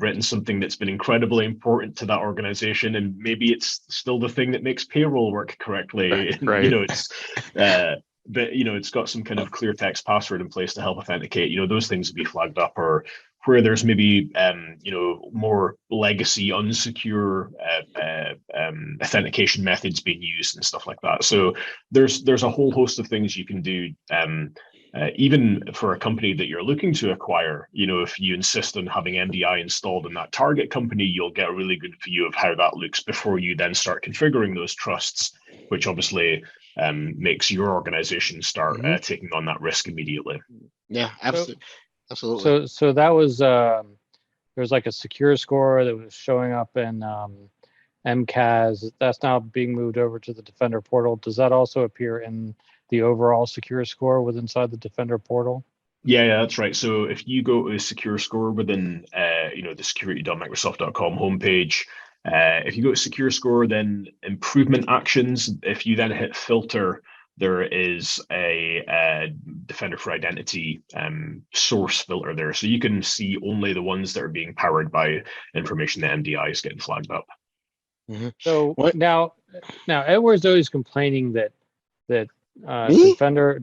written something that's been incredibly important to that organization, and maybe it's still the thing that makes payroll work correctly. Right. But it's got some kind of clear text password in place to help authenticate. Those things would be flagged up, or where there's maybe more legacy unsecure authentication methods being used and stuff like that. So there's a whole host of things you can do. Even for a company that you're looking to acquire, if you insist on having MDI installed in that target company, you'll get a really good view of how that looks before you then start configuring those trusts, which obviously makes your organization start taking on that risk immediately. Yeah, absolutely. So that was there was like a secure score that was showing up in MCAS. That's now being moved over to the Defender portal. Does that also appear in the overall secure score inside the Defender portal? Yeah, that's right. So if you go to secure score within the security.microsoft.com homepage, if you go to secure score, then improvement actions, if you then hit filter, there is a Defender for Identity source filter there. So you can see only the ones that are being powered by information that MDI is getting flagged up. So now Edward's always complaining that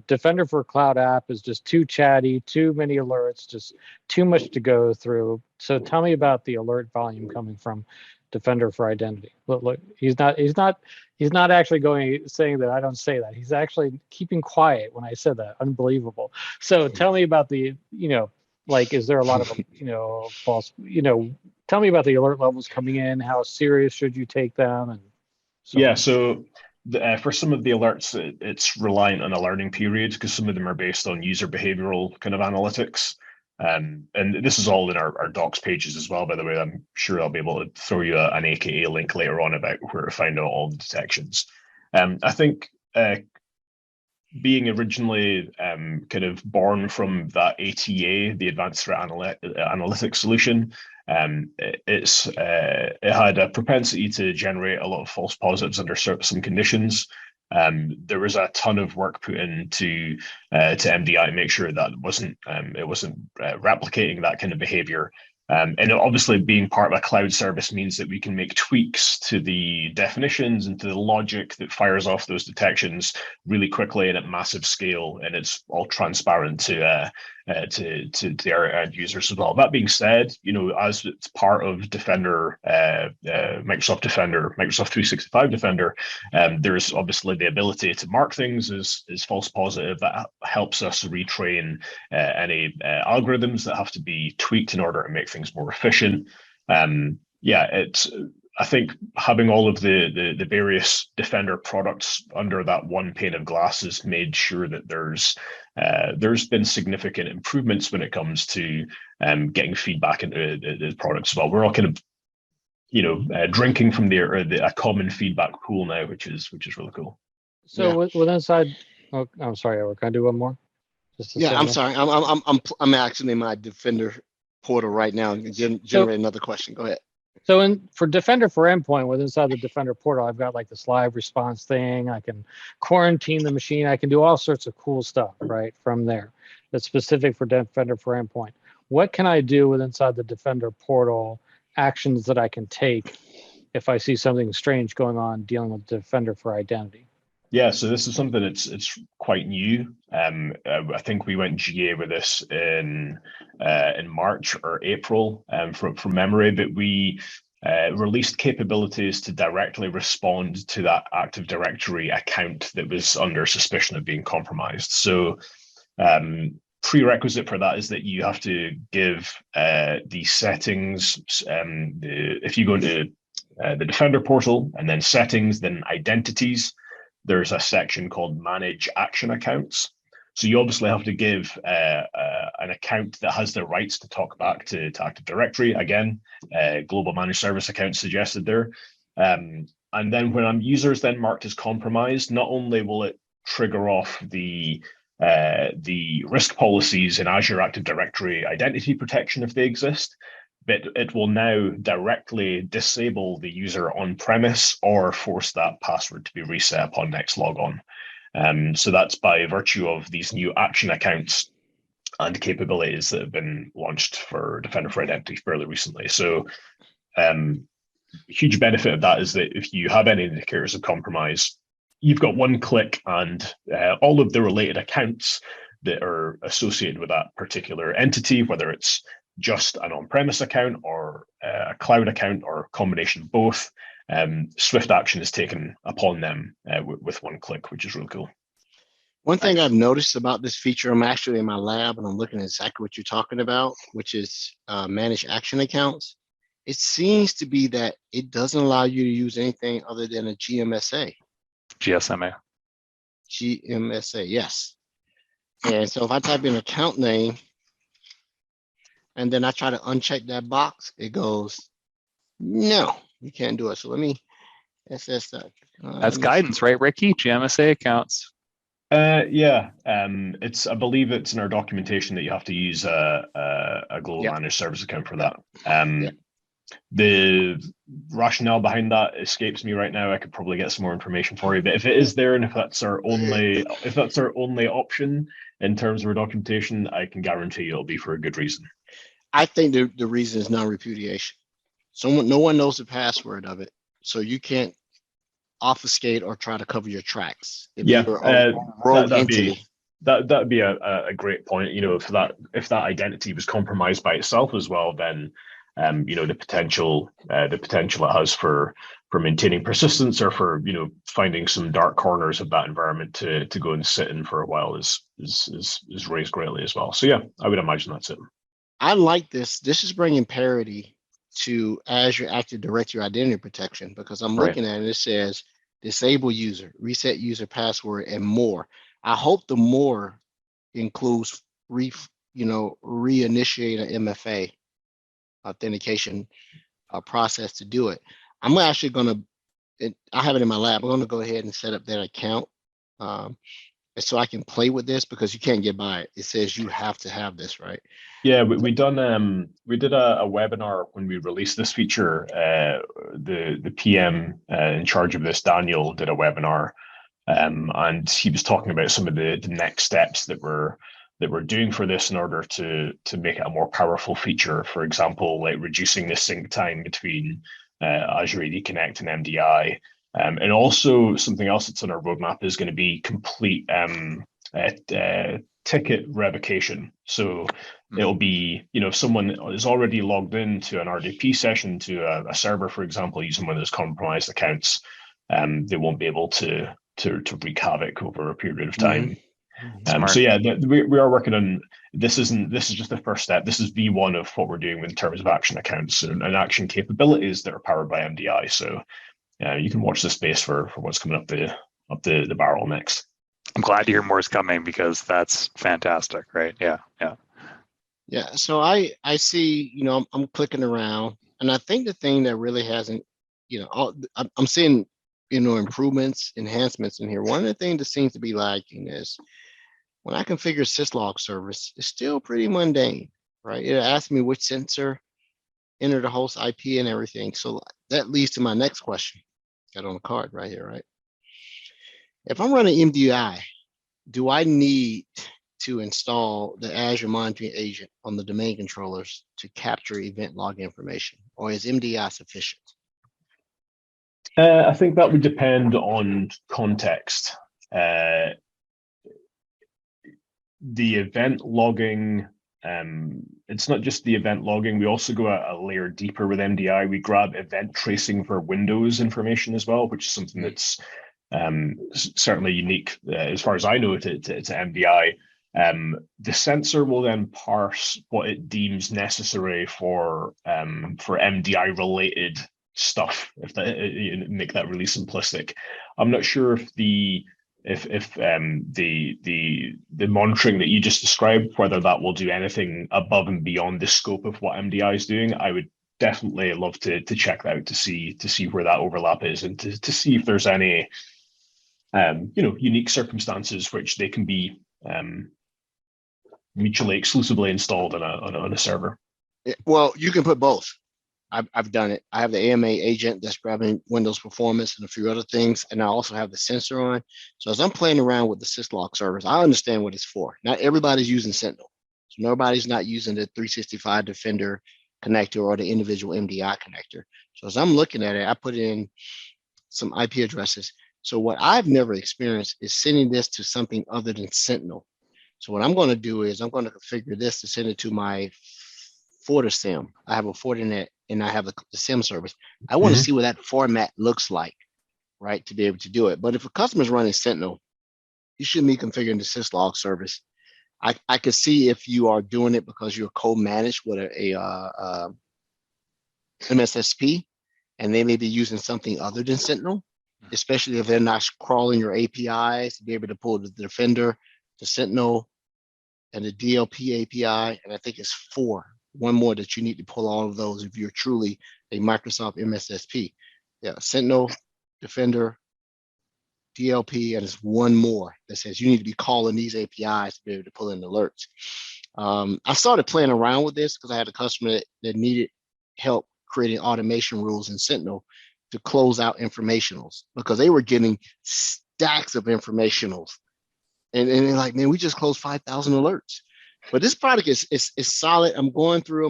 Defender for Cloud App is just too chatty, too many alerts, just too much to go through. So tell me about the alert volume coming from Defender for Identity. Look, he's not actually saying that I don't say that. He's actually keeping quiet when I said that. Unbelievable. So tell me about the, is there a lot of, false, tell me about the alert levels coming in. How serious should you take them? And so for some of the alerts, it's reliant on a learning period because some of them are based on user behavioral kind of analytics. And this is all in our docs pages as well, by the way. I'm sure I'll be able to throw you an AKA link later on about where to find out all the detections. I think being originally kind of born from that ATA, the Advanced Threat Analytics solution, it had a propensity to generate a lot of false positives under some conditions. There was a ton of work put into to MDI to make sure that it wasn't replicating that kind of behavior. And obviously, being part of a cloud service means that we can make tweaks to the definitions and to the logic that fires off those detections really quickly and at massive scale, and it's all transparent to our end users as well. That being said, as it's part of Defender, Microsoft Defender, Microsoft 365 Defender, there's obviously the ability to mark things as false positive. That helps us retrain any algorithms that have to be tweaked in order to make things more efficient. I think having all of the various Defender products under that one pane of glass has made sure that there's been significant improvements when it comes to getting feedback into the products as well. We're all kind of drinking from a common feedback pool now, which is really cool. So with inside, oh, I'm sorry, Edward, can I do one more? I'm sorry. I'm actually in my Defender portal right now and generate another question. Go ahead. So for Defender for Endpoint, with inside the Defender portal, I've got like this live response thing. I can quarantine the machine. I can do all sorts of cool stuff right from there. That's specific for Defender for Endpoint. What can I do with inside the Defender portal? Actions that I can take if I see something strange going on dealing with Defender for Identity. Yeah, so this is something it's quite new. I think we went GA with this in March or April, from memory, but we released capabilities to directly respond to that Active Directory account that was under suspicion of being compromised. So prerequisite for that is that you have to give the settings. If you go into the Defender portal and then settings, then identities, there's a section called Manage Action Accounts. So you obviously have to give an account that has the rights to talk back to Active Directory. Again, global managed service account suggested there. And then when a user is then marked as compromised, not only will it trigger off the risk policies in Azure Active Directory identity protection if they exist, but it will now directly disable the user on premise or force that password to be reset upon next logon. So that's by virtue of these new action accounts and capabilities that have been launched for Defender for Identity fairly recently. So huge benefit of that is that if you have any indicators of compromise, you've got one click and all of the related accounts that are associated with that particular entity, whether it's just an on-premise account or a cloud account or a combination of both, swift action is taken upon them with one click, which is really cool. One thing I've noticed about this feature, I'm actually in my lab and I'm looking at exactly what you're talking about, which is manage action accounts. It seems to be that it doesn't allow you to use anything other than a GMSA. GSMA. GMSA, yes. And so if I type in account name, and then I try to uncheck that box, it goes, no, you can't do it. So let me SS that. That's guidance, right, Ricky? GMSA accounts. I believe it's in our documentation that you have to use a global managed service account for that. The rationale behind that escapes me right now. I could probably get some more information for you, but if it is there and if that's our only option in terms of our documentation, I can guarantee it'll be for a good reason. I think the reason is non-repudiation. No one knows the password of it, so you can't obfuscate or try to cover your tracks. That'd be a great point. If that identity was compromised by itself as well, then the potential it has for maintaining persistence or for finding some dark corners of that environment to go and sit in for a while is raised greatly as well. So yeah, I would imagine that's it. I like this. This is bringing parity to Azure Active Directory identity protection, because I'm looking at it, it says disable user, reset user password, and more. I hope the more includes reinitiate an MFA authentication process to do it. I'm actually I have it in my lab. I'm going to go ahead and set up that account so I can play with this because you can't get by it. It says you have to have this, right? Yeah, we did a webinar when we released this feature. The PM in charge of this, Daniel, did a webinar, and he was talking about some of the next steps that we're doing for this in order to make it a more powerful feature. For example, like reducing the sync time between Azure AD Connect and MDI. And also something else that's on our roadmap is going to be complete ticket revocation. So it'll be, if someone is already logged into an RDP session to a server, for example, using one of those compromised accounts, they won't be able to wreak havoc over a period of time. So yeah, we are working on this. This is just the first step. This is V1 of what we're doing in terms of action accounts and action capabilities that are powered by MDI. So you can watch this space for what's coming up the barrel next. I'm glad to hear more is coming because that's fantastic, right? Yeah. So I see, I'm clicking around, and I think the thing that really hasn't, I'm seeing, improvements, enhancements in here. One of the things that seems to be lacking is when I configure syslog service, it's still pretty mundane, right? It asks me which sensor, enter the host IP and everything. So that leads to my next question. Got on the card right here, right? If I'm running MDI, do I need to install the Azure Monitoring Agent on the domain controllers to capture event log information, or is MDI sufficient? I think that would depend on context. The event logging, it's not just the event logging. We also go a layer deeper with MDI. We grab event tracing for Windows information as well, which is something that's certainly unique, as far as I know, to MDI. The sensor will then parse what it deems necessary for MDI related stuff. If that make that really simplistic, I'm not sure if the monitoring that you just described, whether that will do anything above and beyond the scope of what MDI is doing. I would definitely love to check that out to see where that overlap is, and to see if there's any unique circumstances which they can be mutually exclusively installed on a server. Well, you can put both. I've done it. I have the AMA agent that's grabbing Windows performance and a few other things, and I also have the sensor on. So as I'm playing around with the syslog service, I understand what it's for. Not everybody's using Sentinel. So nobody's not using the 365 Defender connector or the individual MDI connector. So as I'm looking at it, I put in some IP addresses. So what I've never experienced is sending this to something other than Sentinel. So what I'm going to do is I'm going to configure this to send it to my FortiSIM. I have a Fortinet and I have the SIM service. I want to see what that format looks like, right, to be able to do it. But if a customer is running Sentinel, you shouldn't be configuring the syslog service. I could see if you are doing it because you're co-managed with a MSSP, and they may be using something other than Sentinel, especially if they're not crawling your APIs to be able to pull the Defender, the Sentinel, and the DLP API. And I think it's one more that you need to pull all of those if you're truly a Microsoft MSSP. Yeah, Sentinel, Defender, DLP, and it's one more that says you need to be calling these APIs to be able to pull in alerts. I started playing around with this because I had a customer that needed help creating automation rules in Sentinel to close out informationals because they were getting stacks of informationals. And they're like, man, we just closed 5,000 alerts. But this product is solid. I'm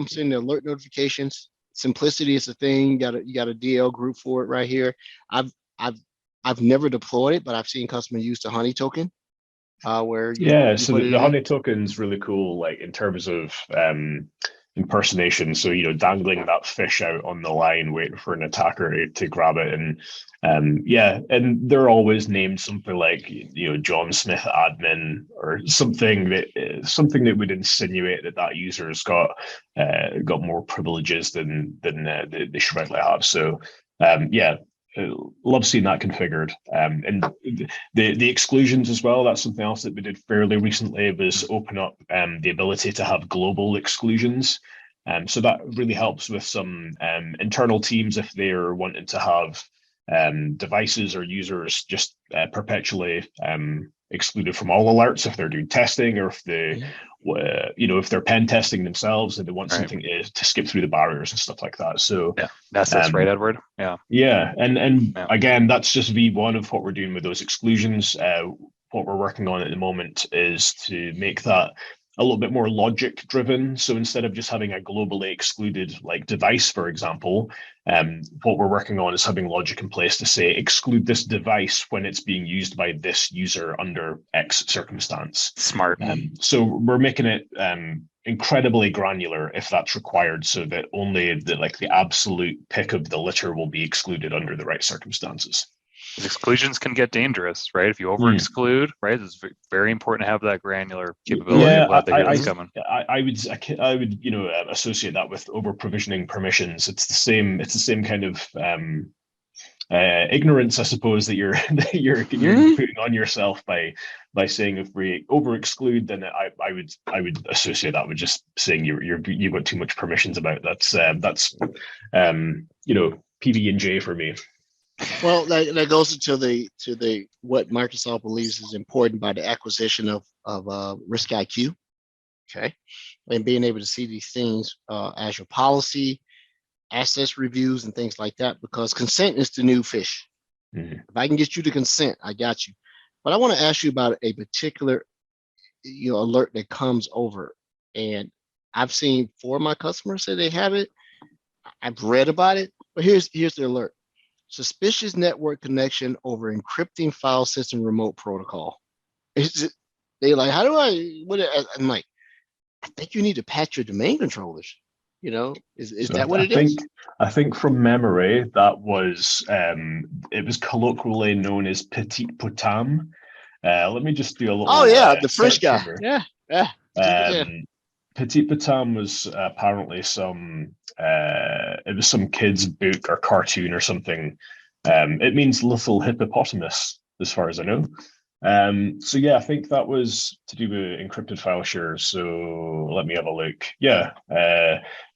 seeing the alert notifications. Simplicity is the thing. You got a DL group for it right here. I've never deployed it, but I've seen customers use the Honey token. So the Honey token is really cool, like in terms of impersonation. So dangling that fish out on the line, waiting for an attacker to grab it, and and they're always named something like John Smith admin or something that would insinuate that user's got more privileges than they should rightly have. So love seeing that configured, and the exclusions as well. That's something else that we did fairly recently, was open up the ability to have global exclusions. So that really helps with some internal teams if they're wanting to have devices or users just perpetually excluded from all alerts if they're doing testing, or if they, if they're pen testing themselves and they want something to skip through the barriers and stuff like that. So Nessus, right, Edward? Yeah. Yeah, and again, that's just V1 of what we're doing with those exclusions. What we're working on at the moment is to make that a little bit more logic driven. So instead of just having a globally excluded like device, for example, what we're working on is having logic in place to say exclude this device when it's being used by this user under X circumstance. Smart. So we're making it incredibly granular if that's required, so that only the absolute pick of the litter will be excluded under the right circumstances. Exclusions can get dangerous, right? If you over exclude, right, it's very important to have that granular capability. Yeah, I would associate that with over provisioning permissions. It's the same kind of ignorance, I suppose, that you're putting on yourself by saying if we over exclude, then I would associate that with just saying you've got too much permissions about it. That's PB&J for me. Well, that goes into the what Microsoft believes is important by the acquisition of Risk IQ, okay, and being able to see these things as your policy, access reviews, and things like that. Because consent is the new fish. If I can get you to consent, I got you. But I want to ask you about a particular alert that comes over, and I've seen 4 of my customers say they have it. I've read about it, but here's the alert. Suspicious network connection over encrypting file system remote protocol. They're like, how do I'm like, I think you need to patch your domain controllers. Is that what it is? I think from memory, that was, it was colloquially known as petit potam. Let me just do a little. Oh yeah, the French guy. Here. Yeah. Petit potam was apparently it was some kid's book or cartoon or something. It means little hippopotamus, as far as I know. So yeah, I think that was to do with encrypted file shares. So let me have a look. Yeah,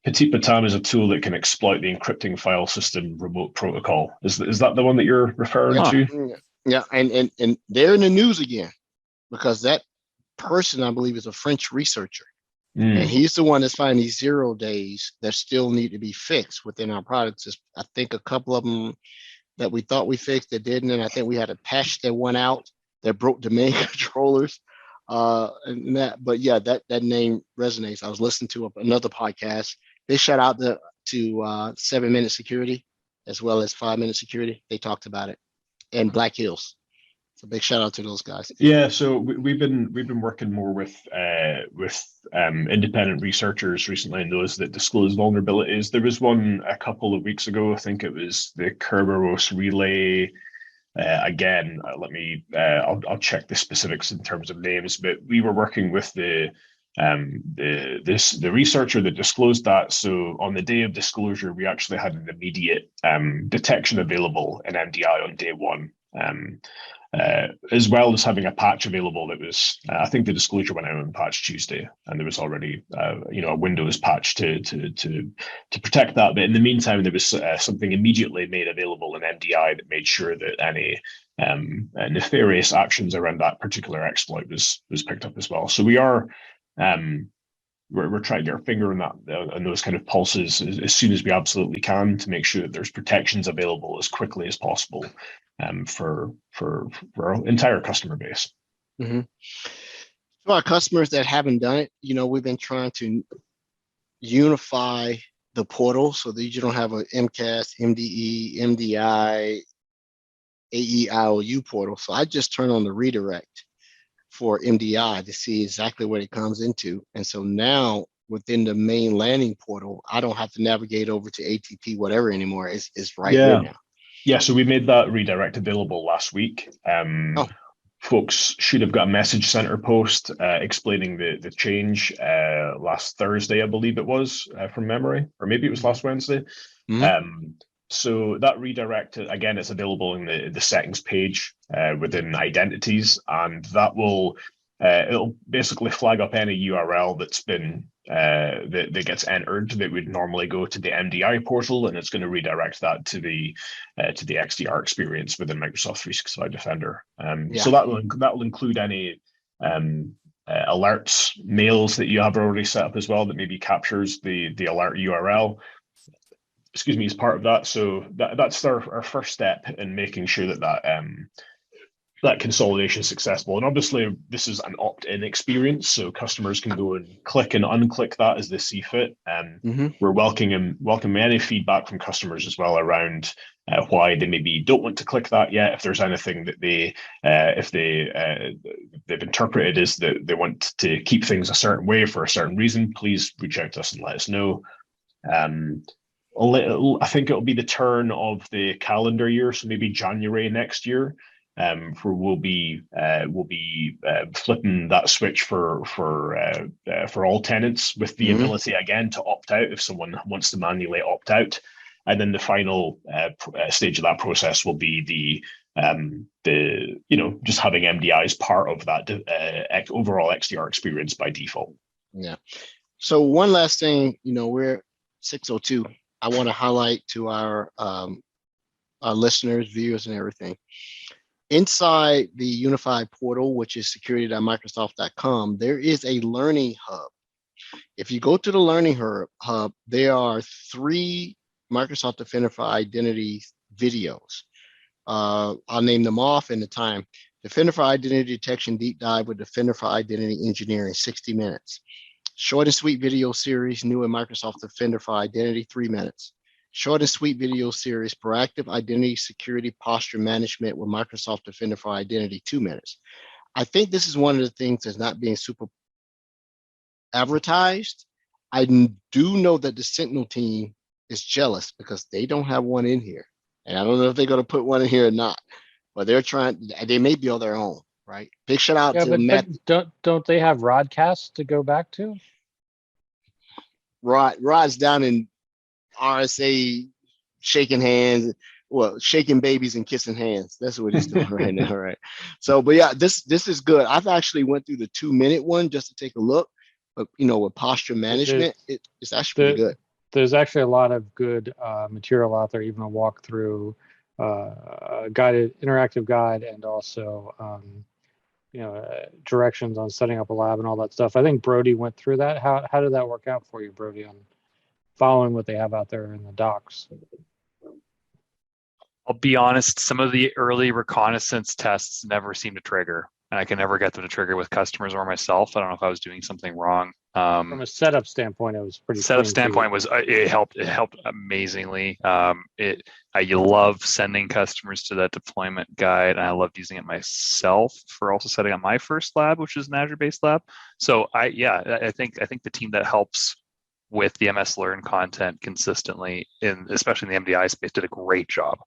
Petit Potam is a tool that can exploit the encrypting file system remote protocol. Is that the one that you're referring to? Yeah, and they're in the news again because that person, I believe, is a French researcher. And he's the one that's finding these 0 days that still need to be fixed within our products. I think a couple of them that we thought we fixed that didn't, and I think we had a patch that went out that broke domain controllers. And that, but yeah, that name resonates. I was listening to another podcast. They shout out to 7-minute security as well as 5-minute security. They talked about it, and Black Hills. So big shout out to those guys. Yeah, so we've been working more with independent researchers recently, and those that disclose vulnerabilities. There was one a couple of weeks ago. I think it was the Kerberos Relay. Again, I'll check the specifics in terms of names, but we were working with the researcher that disclosed that. So on the day of disclosure, we actually had an immediate detection available in MDI on day one. As well as having a patch available that was, I think the disclosure went out on Patch Tuesday, and there was already, a Windows patch to protect that. But in the meantime, there was something immediately made available in MDI that made sure that any nefarious actions around that particular exploit was picked up as well. So we are, we're trying to get our finger on those kind of pulses as soon as we absolutely can to make sure that there's protections available as quickly as possible. For our entire customer base. Mm-hmm. For our customers that haven't done it, we've been trying to unify the portal so that you don't have a MCAS, MDE, MDI, AEIOU portal. So I just turn on the redirect for MDI to see exactly what it comes into. And so now within the main landing portal, I don't have to navigate over to ATP, whatever anymore. It's right here now. Yeah, so we made that redirect available last week. Folks should have got a message center post explaining the change last Thursday, I believe it was, from memory, or maybe it was last Wednesday. So that redirect, again, it's available in the settings page within identities, and that will it'll basically flag up any URL that's been that gets entered that would normally go to the MDI portal, and it's going to redirect that to the XDR experience within Microsoft 365 Defender. So that will include any alerts, mails that you have already set up as well that maybe captures the alert URL. Excuse me, as part of that. So that's our first step in making sure that consolidation is successful. And obviously, this is an opt-in experience, so customers can go and click and unclick that as they see fit. We're welcoming any feedback from customers as well around why they maybe don't want to click that yet. If there's anything that they've interpreted as that they want to keep things a certain way for a certain reason, please reach out to us and let us know. I think it'll be the turn of the calendar year, so maybe January next year, where we'll be flipping that switch for all tenants with the ability again to opt out if someone wants to manually opt out, and then the final stage of that process will be just having MDI as part of that overall XDR experience by default. Yeah. So one last thing, we're 6:02. I want to highlight to our listeners, viewers, and everything. Inside the unified portal, which is security.microsoft.com, there is a learning hub. If you go to the learning hub, there are 3 Microsoft Defender for Identity videos. I'll name them off in the time. Defender for Identity Detection Deep Dive with Defender for Identity Engineering, 60 minutes. Short and sweet video series, new in Microsoft Defender for Identity, 3 minutes. Short and sweet video series, Proactive Identity Security Posture Management with Microsoft Defender for Identity, 2 minutes. I think this is one of the things that's not being super advertised. I do know that the Sentinel team is jealous because they don't have one in here. And I don't know if they're going to put one in here or not, but they may be on their own, right? Big shout out to Matt. Don't they have Rodcast to go back to? Rod's down in RSA shaking hands, shaking babies and kissing hands. That's what he's doing right now, right? So, but yeah, this is good. I've actually went through the 2-minute one just to take a look, but with posture management, it's actually pretty good. There's actually a lot of good material out there, even a walkthrough, guided interactive guide, and also directions on setting up a lab and all that stuff. I think Brody went through that. How did that work out for you, Brody, on following what they have out there in the docs? I'll be honest, some of the early reconnaissance tests never seem to trigger, and I can never get them to trigger with customers or myself. I don't know if I was doing something wrong. From a setup standpoint, it was pretty. Setup standpoint was it helped amazingly. You love sending customers to that deployment guide, and I loved using it myself for also setting up my first lab, which is an Azure-based lab. So I think the team that helps with the MS Learn content consistently, especially in the MDI space, did a great job.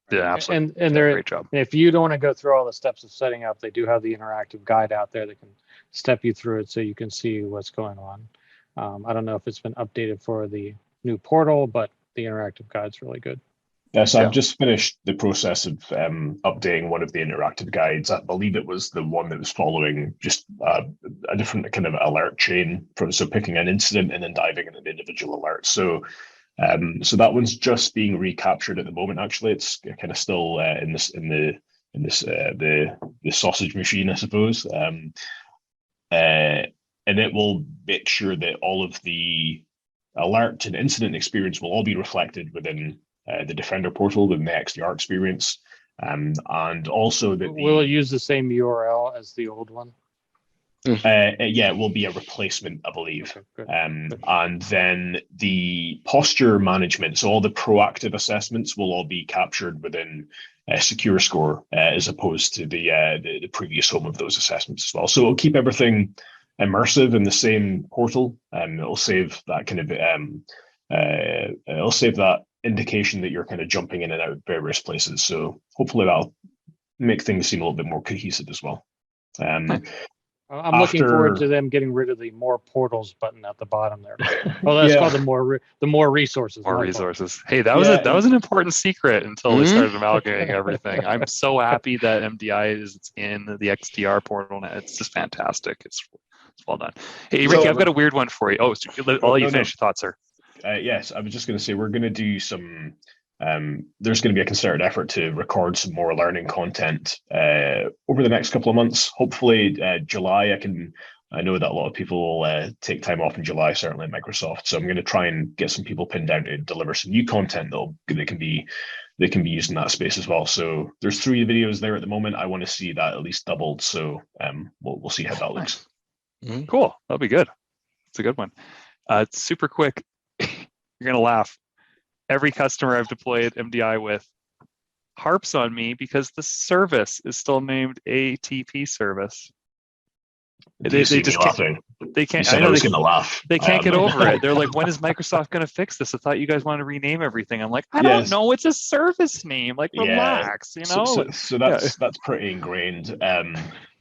Did an absolute great job. If you don't want to go through all the steps of setting up, they do have the interactive guide out there that can step you through it so you can see what's going on. I don't know if it's been updated for the new portal, but the interactive guide's really good. Yes, I've just finished the process of updating one of the interactive guides. I believe it was the one that was following just a different kind of alert chain, so picking an incident and then diving into the individual alerts. So that one's just being recaptured at the moment. Actually, it's kind of still in the sausage machine, I suppose. And it will make sure that all of the alert and incident experience will all be reflected within the Defender portal, within the XDR experience, and also that will it use the same URL as the old one? It will be a replacement, I believe. Okay, and then the posture management, so all the proactive assessments will all be captured within Secure Score, as opposed to the previous home of those assessments as well. So it'll keep everything immersive in the same portal, and it'll save that kind of it'll save that indication that you're kind of jumping in and out of various places. So hopefully that'll make things seem a little bit more cohesive as well. I'm looking forward to them getting rid of the more portals button at the bottom there. Oh, that's called the more resources. More resources. Hey, that was an important secret until they started amalgamating everything. I'm so happy that MDI is in the XDR portal. It's just fantastic. It's It's well done. Hey, So- Ricky, I've got a weird one for you. Oh, I'll let you No. finish your thoughts, sir. Yes, I was just going to say we're going to do some. There's going to be a concerted effort to record some more learning content over the next couple of months. Hopefully, July. I know that a lot of people will take time off in July, certainly at Microsoft. So I'm going to try and get some people pinned down to deliver some new content that can be used in that space as well. So there's 3 videos there at the moment. I want to see that at least doubled. So we'll see how that looks. Cool. That'll be good. It's a good one. It's super quick. You're gonna laugh. Every customer I've deployed MDI with harps on me because the service is still named ATP service. They see just me can't. laughing. They You can't. said I was going to laugh. They can't get Um, over it. They're like, when is Microsoft going to fix this? I thought you guys wanted to rename everything. I'm like, I don't Yes. know. It's a service name. Like, Yeah. relax. You know. So that's pretty ingrained.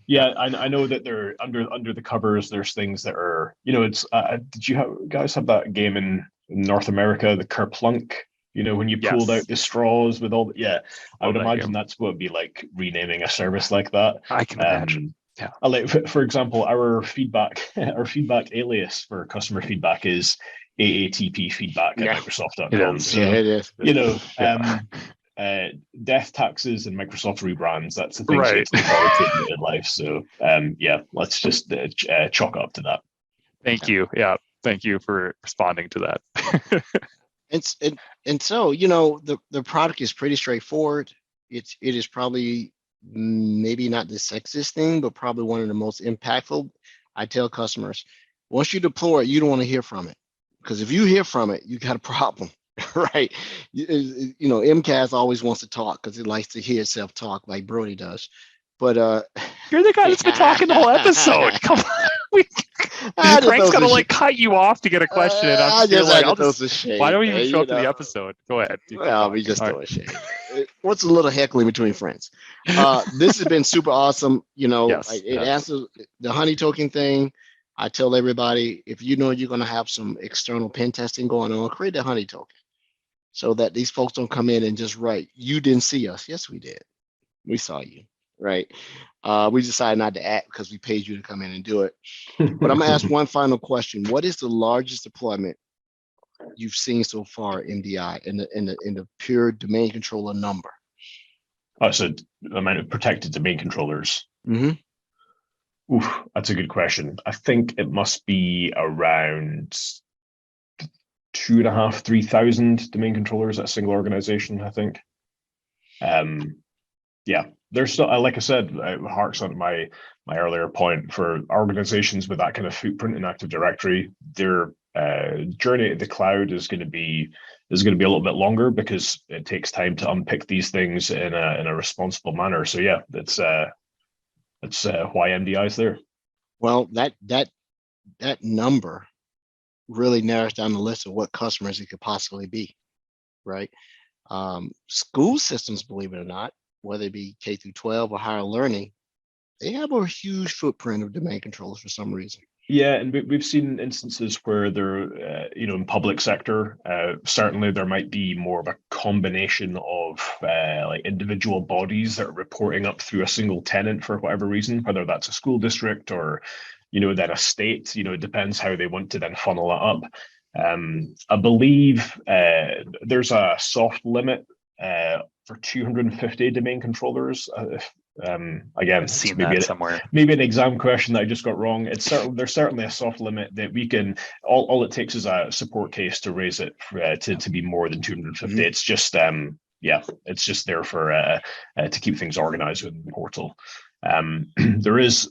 Yeah, I know that they're under the covers. There's things that are, it's. Did you guys have that game in North America, the Kerplunk? When you pulled Yes. out the straws with all. Yeah, I would Love that imagine game. that's what it'd be like renaming a service like that. I can imagine. Yeah. Like for example, our feedback alias for customer feedback is AATP feedback Yeah. at Microsoft.com. It is. So, Yeah, it is. death, taxes, and Microsoft rebrands. That's the things you Right. have to look forward to in life. So, let's just chalk up to that. Thank you. Yeah. Thank you for responding to that. And so the product is pretty straightforward. It is probably maybe not the sexiest thing, but probably one of the most impactful. I tell customers, once you deploy it, you don't want to hear from it, because if you hear from it, you got a problem, right? MCAS always wants to talk because it likes to hear itself talk like Brody does. But You're the guy that's been talking the whole episode. Come on. Frank's gonna cut you off to get a question. And I'm just like, why don't we even show up to the episode? Go ahead. Well, we just throw a shade. What's a little heckling between friends? This has been super awesome. Yes, it answers the honey token thing. I tell everybody, if you're going to have some external pen testing going on, create a honey token so that these folks don't come in and just write, "You didn't see us." Yes, we did. We saw you, right? We decided not to act because we paid you to come in and do it. But I'm gonna ask one final question. What is the largest deployment you've seen so far in MDI in the pure domain controller number? Oh, so the amount of protected domain controllers. Mm-hmm. Oof, that's a good question. I think it must be around 2,500, 3,000 domain controllers at a single organization, I think. There's still, like I said, it harks on my earlier point. For organizations with that kind of footprint in Active Directory, their journey to the cloud is going to be a little bit longer because it takes time to unpick these things in a responsible manner. So yeah, that's why MDI is there. Well, that number really narrows down the list of what customers it could possibly be, right? School systems, believe it or not, whether it be K through 12 or higher learning, they have a huge footprint of domain controllers for some reason. Yeah, and we've seen instances where they're, in public sector, certainly there might be more of a combination of like individual bodies that are reporting up through a single tenant for whatever reason, whether that's a school district or, then a state, it depends how they want to then funnel it up. I believe there's a soft limit for 250 domain controllers. Again, I've seen that somewhere. Maybe an exam question that I just got wrong. There's certainly a soft limit that we can. All it takes is a support case to raise it to be more than 250. Mm-hmm. It's just it's just there for to keep things organized within the portal. There is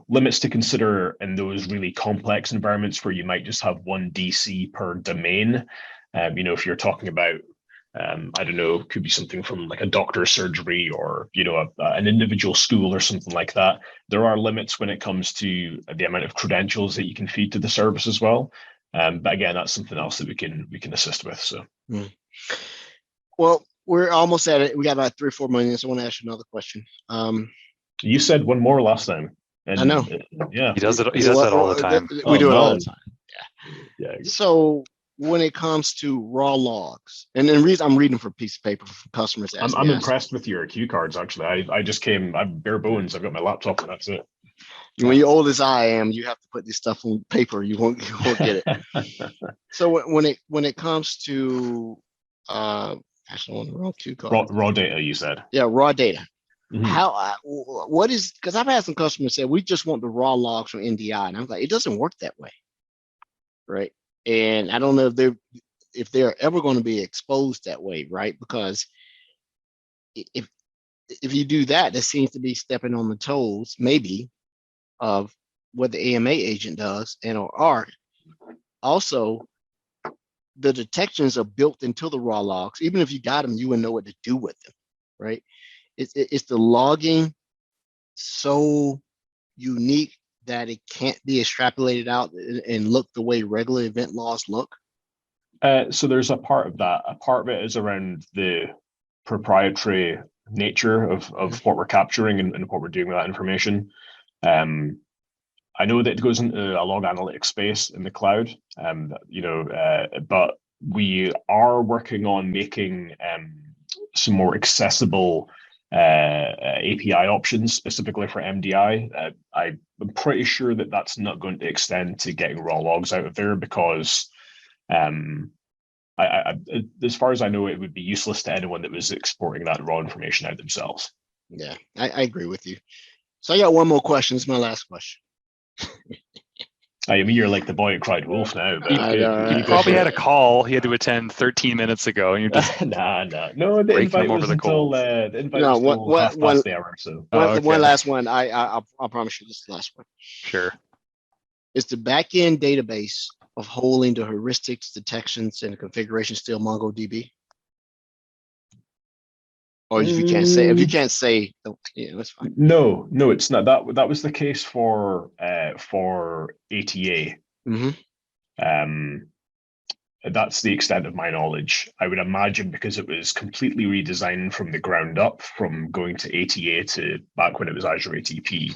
limits to consider in those really complex environments where you might just have one DC per domain. If you're talking about I don't know, could be something from like a doctor's surgery or, an individual school or something like that. There are limits when it comes to the amount of credentials that you can feed to the service as well. But again, that's something else that we can assist with. So, Well, we're almost at it. We got about 3 or 4 minutes. I want to ask you another question. You said one more last time. And, I know. Yeah, he does it. He does that all the time. We do it all the time. Yeah. So when it comes to raw logs, and the reason I'm reading from a piece of paper from customers, I'm impressed with your cue cards. Actually, I just came. I'm bare bones. I've got my laptop, and that's it. When you're old as I am, you have to put this stuff on paper. You won't get it. So when it comes to actually on the wrong cue card. Raw data, you said. Yeah, raw data. Mhm. How what is, because I've had some customers say we just want the raw logs from NDI, and I'm like, it doesn't work that way, right? And I don't know if they're ever going to be exposed that way, right? Because if you do that, that seems to be stepping on the toes, maybe, of what the AMA agent does and or ARC. Also, the detections are built into the raw logs. Even if you got them, you wouldn't know what to do with them, right? It's the logging so unique that it can't be extrapolated out and look the way regular event logs look. So there's a part of that. A part of it is around the proprietary nature of what we're capturing and what we're doing with that information. I know that it goes into a log analytics space in the cloud, but we are working on making some more accessible API options specifically for MDI. I'm pretty sure that that's not going to extend to getting raw logs out of there because as far as I know, it would be useless to anyone that was exporting that raw information out themselves. Yeah, I agree with you. So I got one more question. It's my last question. I mean, you're like the boy who cried wolf now. But he probably had a call he had to attend 13 minutes ago, and you're just no. The breaking invite him over was the until coals. the invite was until half past the hour. So one last one. I promise you, this is the last one. Sure. Is the backend database of holding the heuristics, detections, and configuration still MongoDB? Or if you can't say, that's fine. No, it's not. That was the case for ATA. Mm-hmm. That's the extent of my knowledge. I would imagine because it was completely redesigned from the ground up, from going to ATA to back when it was Azure ATP,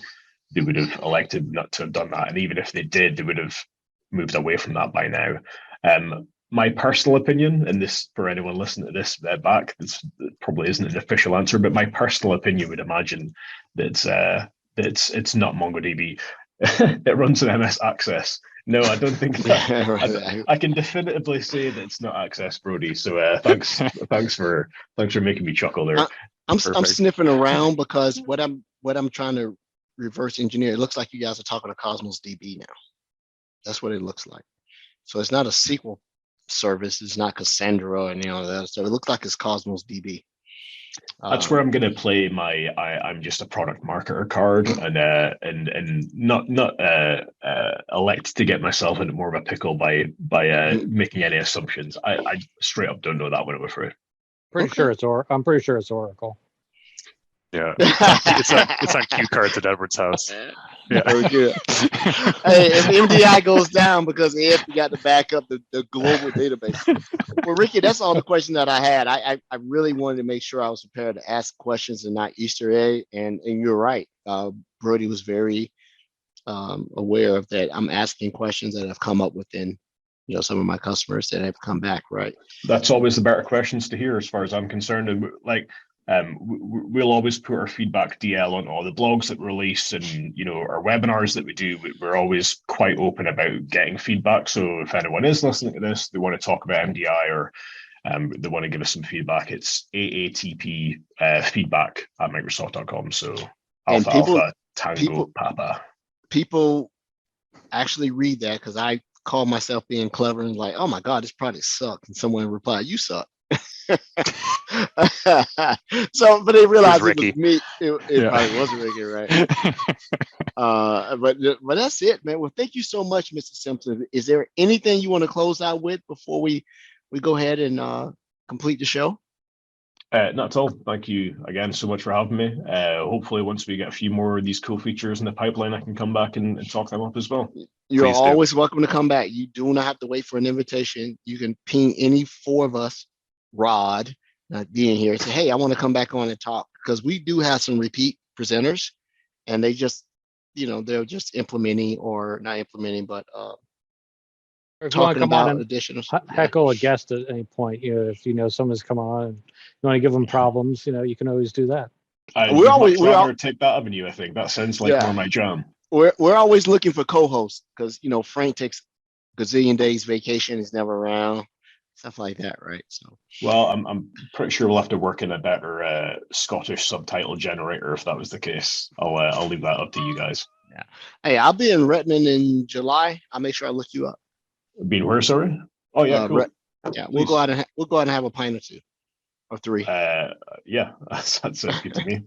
they would have elected not to have done that. And even if they did, they would have moved away from that by now. My personal opinion, and this for anyone listening to this back, this probably isn't an official answer, but my personal opinion would imagine that it's not MongoDB. It runs in MS Access. No, I don't think that. I can definitively say that it's not Access, Brody. So thanks for making me chuckle there. I'm sniffing around because what I'm trying to reverse engineer. It looks like you guys are talking to Cosmos DB now. That's what it looks like. So it's not a SQL service. It's not Cassandra or any of that. So it looks like it's Cosmos DB. That's where I'm going to play my I'm just a product marketer card and not elect to get myself into more of a pickle by making any assumptions. I straight up don't know that one, I'm afraid. I'm pretty sure it's Oracle. Yeah, it's on cue cards at Edward's house. Yeah. Very good. Hey, if MDI goes down because Ed got to back up the global database. Well, Ricky, that's all the questions that I had. I really wanted to make sure I was prepared to ask questions and not Easter egg. And you're right. Brody was very aware of that. I'm asking questions that have come up within, some of my customers that have come back. Right. That's always the better questions to hear, as far as I'm concerned. And we'll always put our feedback DL on all the blogs that we release and our webinars that we do. We're always quite open about getting feedback. So if anyone is listening to this, they want to talk about MDI or they want to give us some feedback, it's AATP feedback at Microsoft.com. So Alpha Tango Papa. People actually read that because I call myself being clever and like, oh my God, this product sucks. And someone replied, you suck. So, but they realized it was me. It probably wasn't Ricky, right? But that's it, man. Well, thank you so much, Mr. Simpson. Is there anything you want to close out with before we go ahead and complete the show? Not at all. Thank you again so much for having me. Hopefully, once we get a few more of these cool features in the pipeline, I can come back and talk them up as well. You're always welcome to come back. You do not have to wait for an invitation. You can ping any four of us, Rod, not being here, and say, hey, I want to come back on and talk, because we do have some repeat presenters and they just, they're just implementing or not implementing, but if you want to come on and additional heckle a guest at any point, if someone's come on and you want to give them problems, you can always do that. We always take that avenue. I think that sounds like more my jam. we're always looking for co-hosts because Frank takes gazillion days vacation. He's never around, stuff like that, right? So Well, I'm pretty sure we'll have to work in a better Scottish subtitle generator if that was the case. I'll leave that up to you guys. yeah. Hey, I'll be in Redmond in July. I'll make sure I look you up. Being where, sorry? Oh yeah, cool. Yeah, we'll go out and have a pint or two or three. Yeah, that sounds good to me.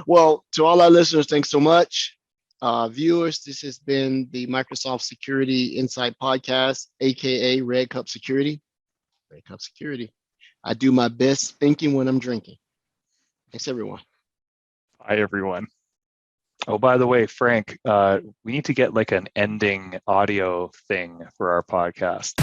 Well, to all our listeners, thanks so much. Viewers, this has been the Microsoft Security Insight Podcast, aka Red Cup Security. Red Cup Security. I do my best thinking when I'm drinking. Thanks, everyone. Bye, everyone. Oh, by the way, Frank, we need to get like an ending audio thing for our podcast.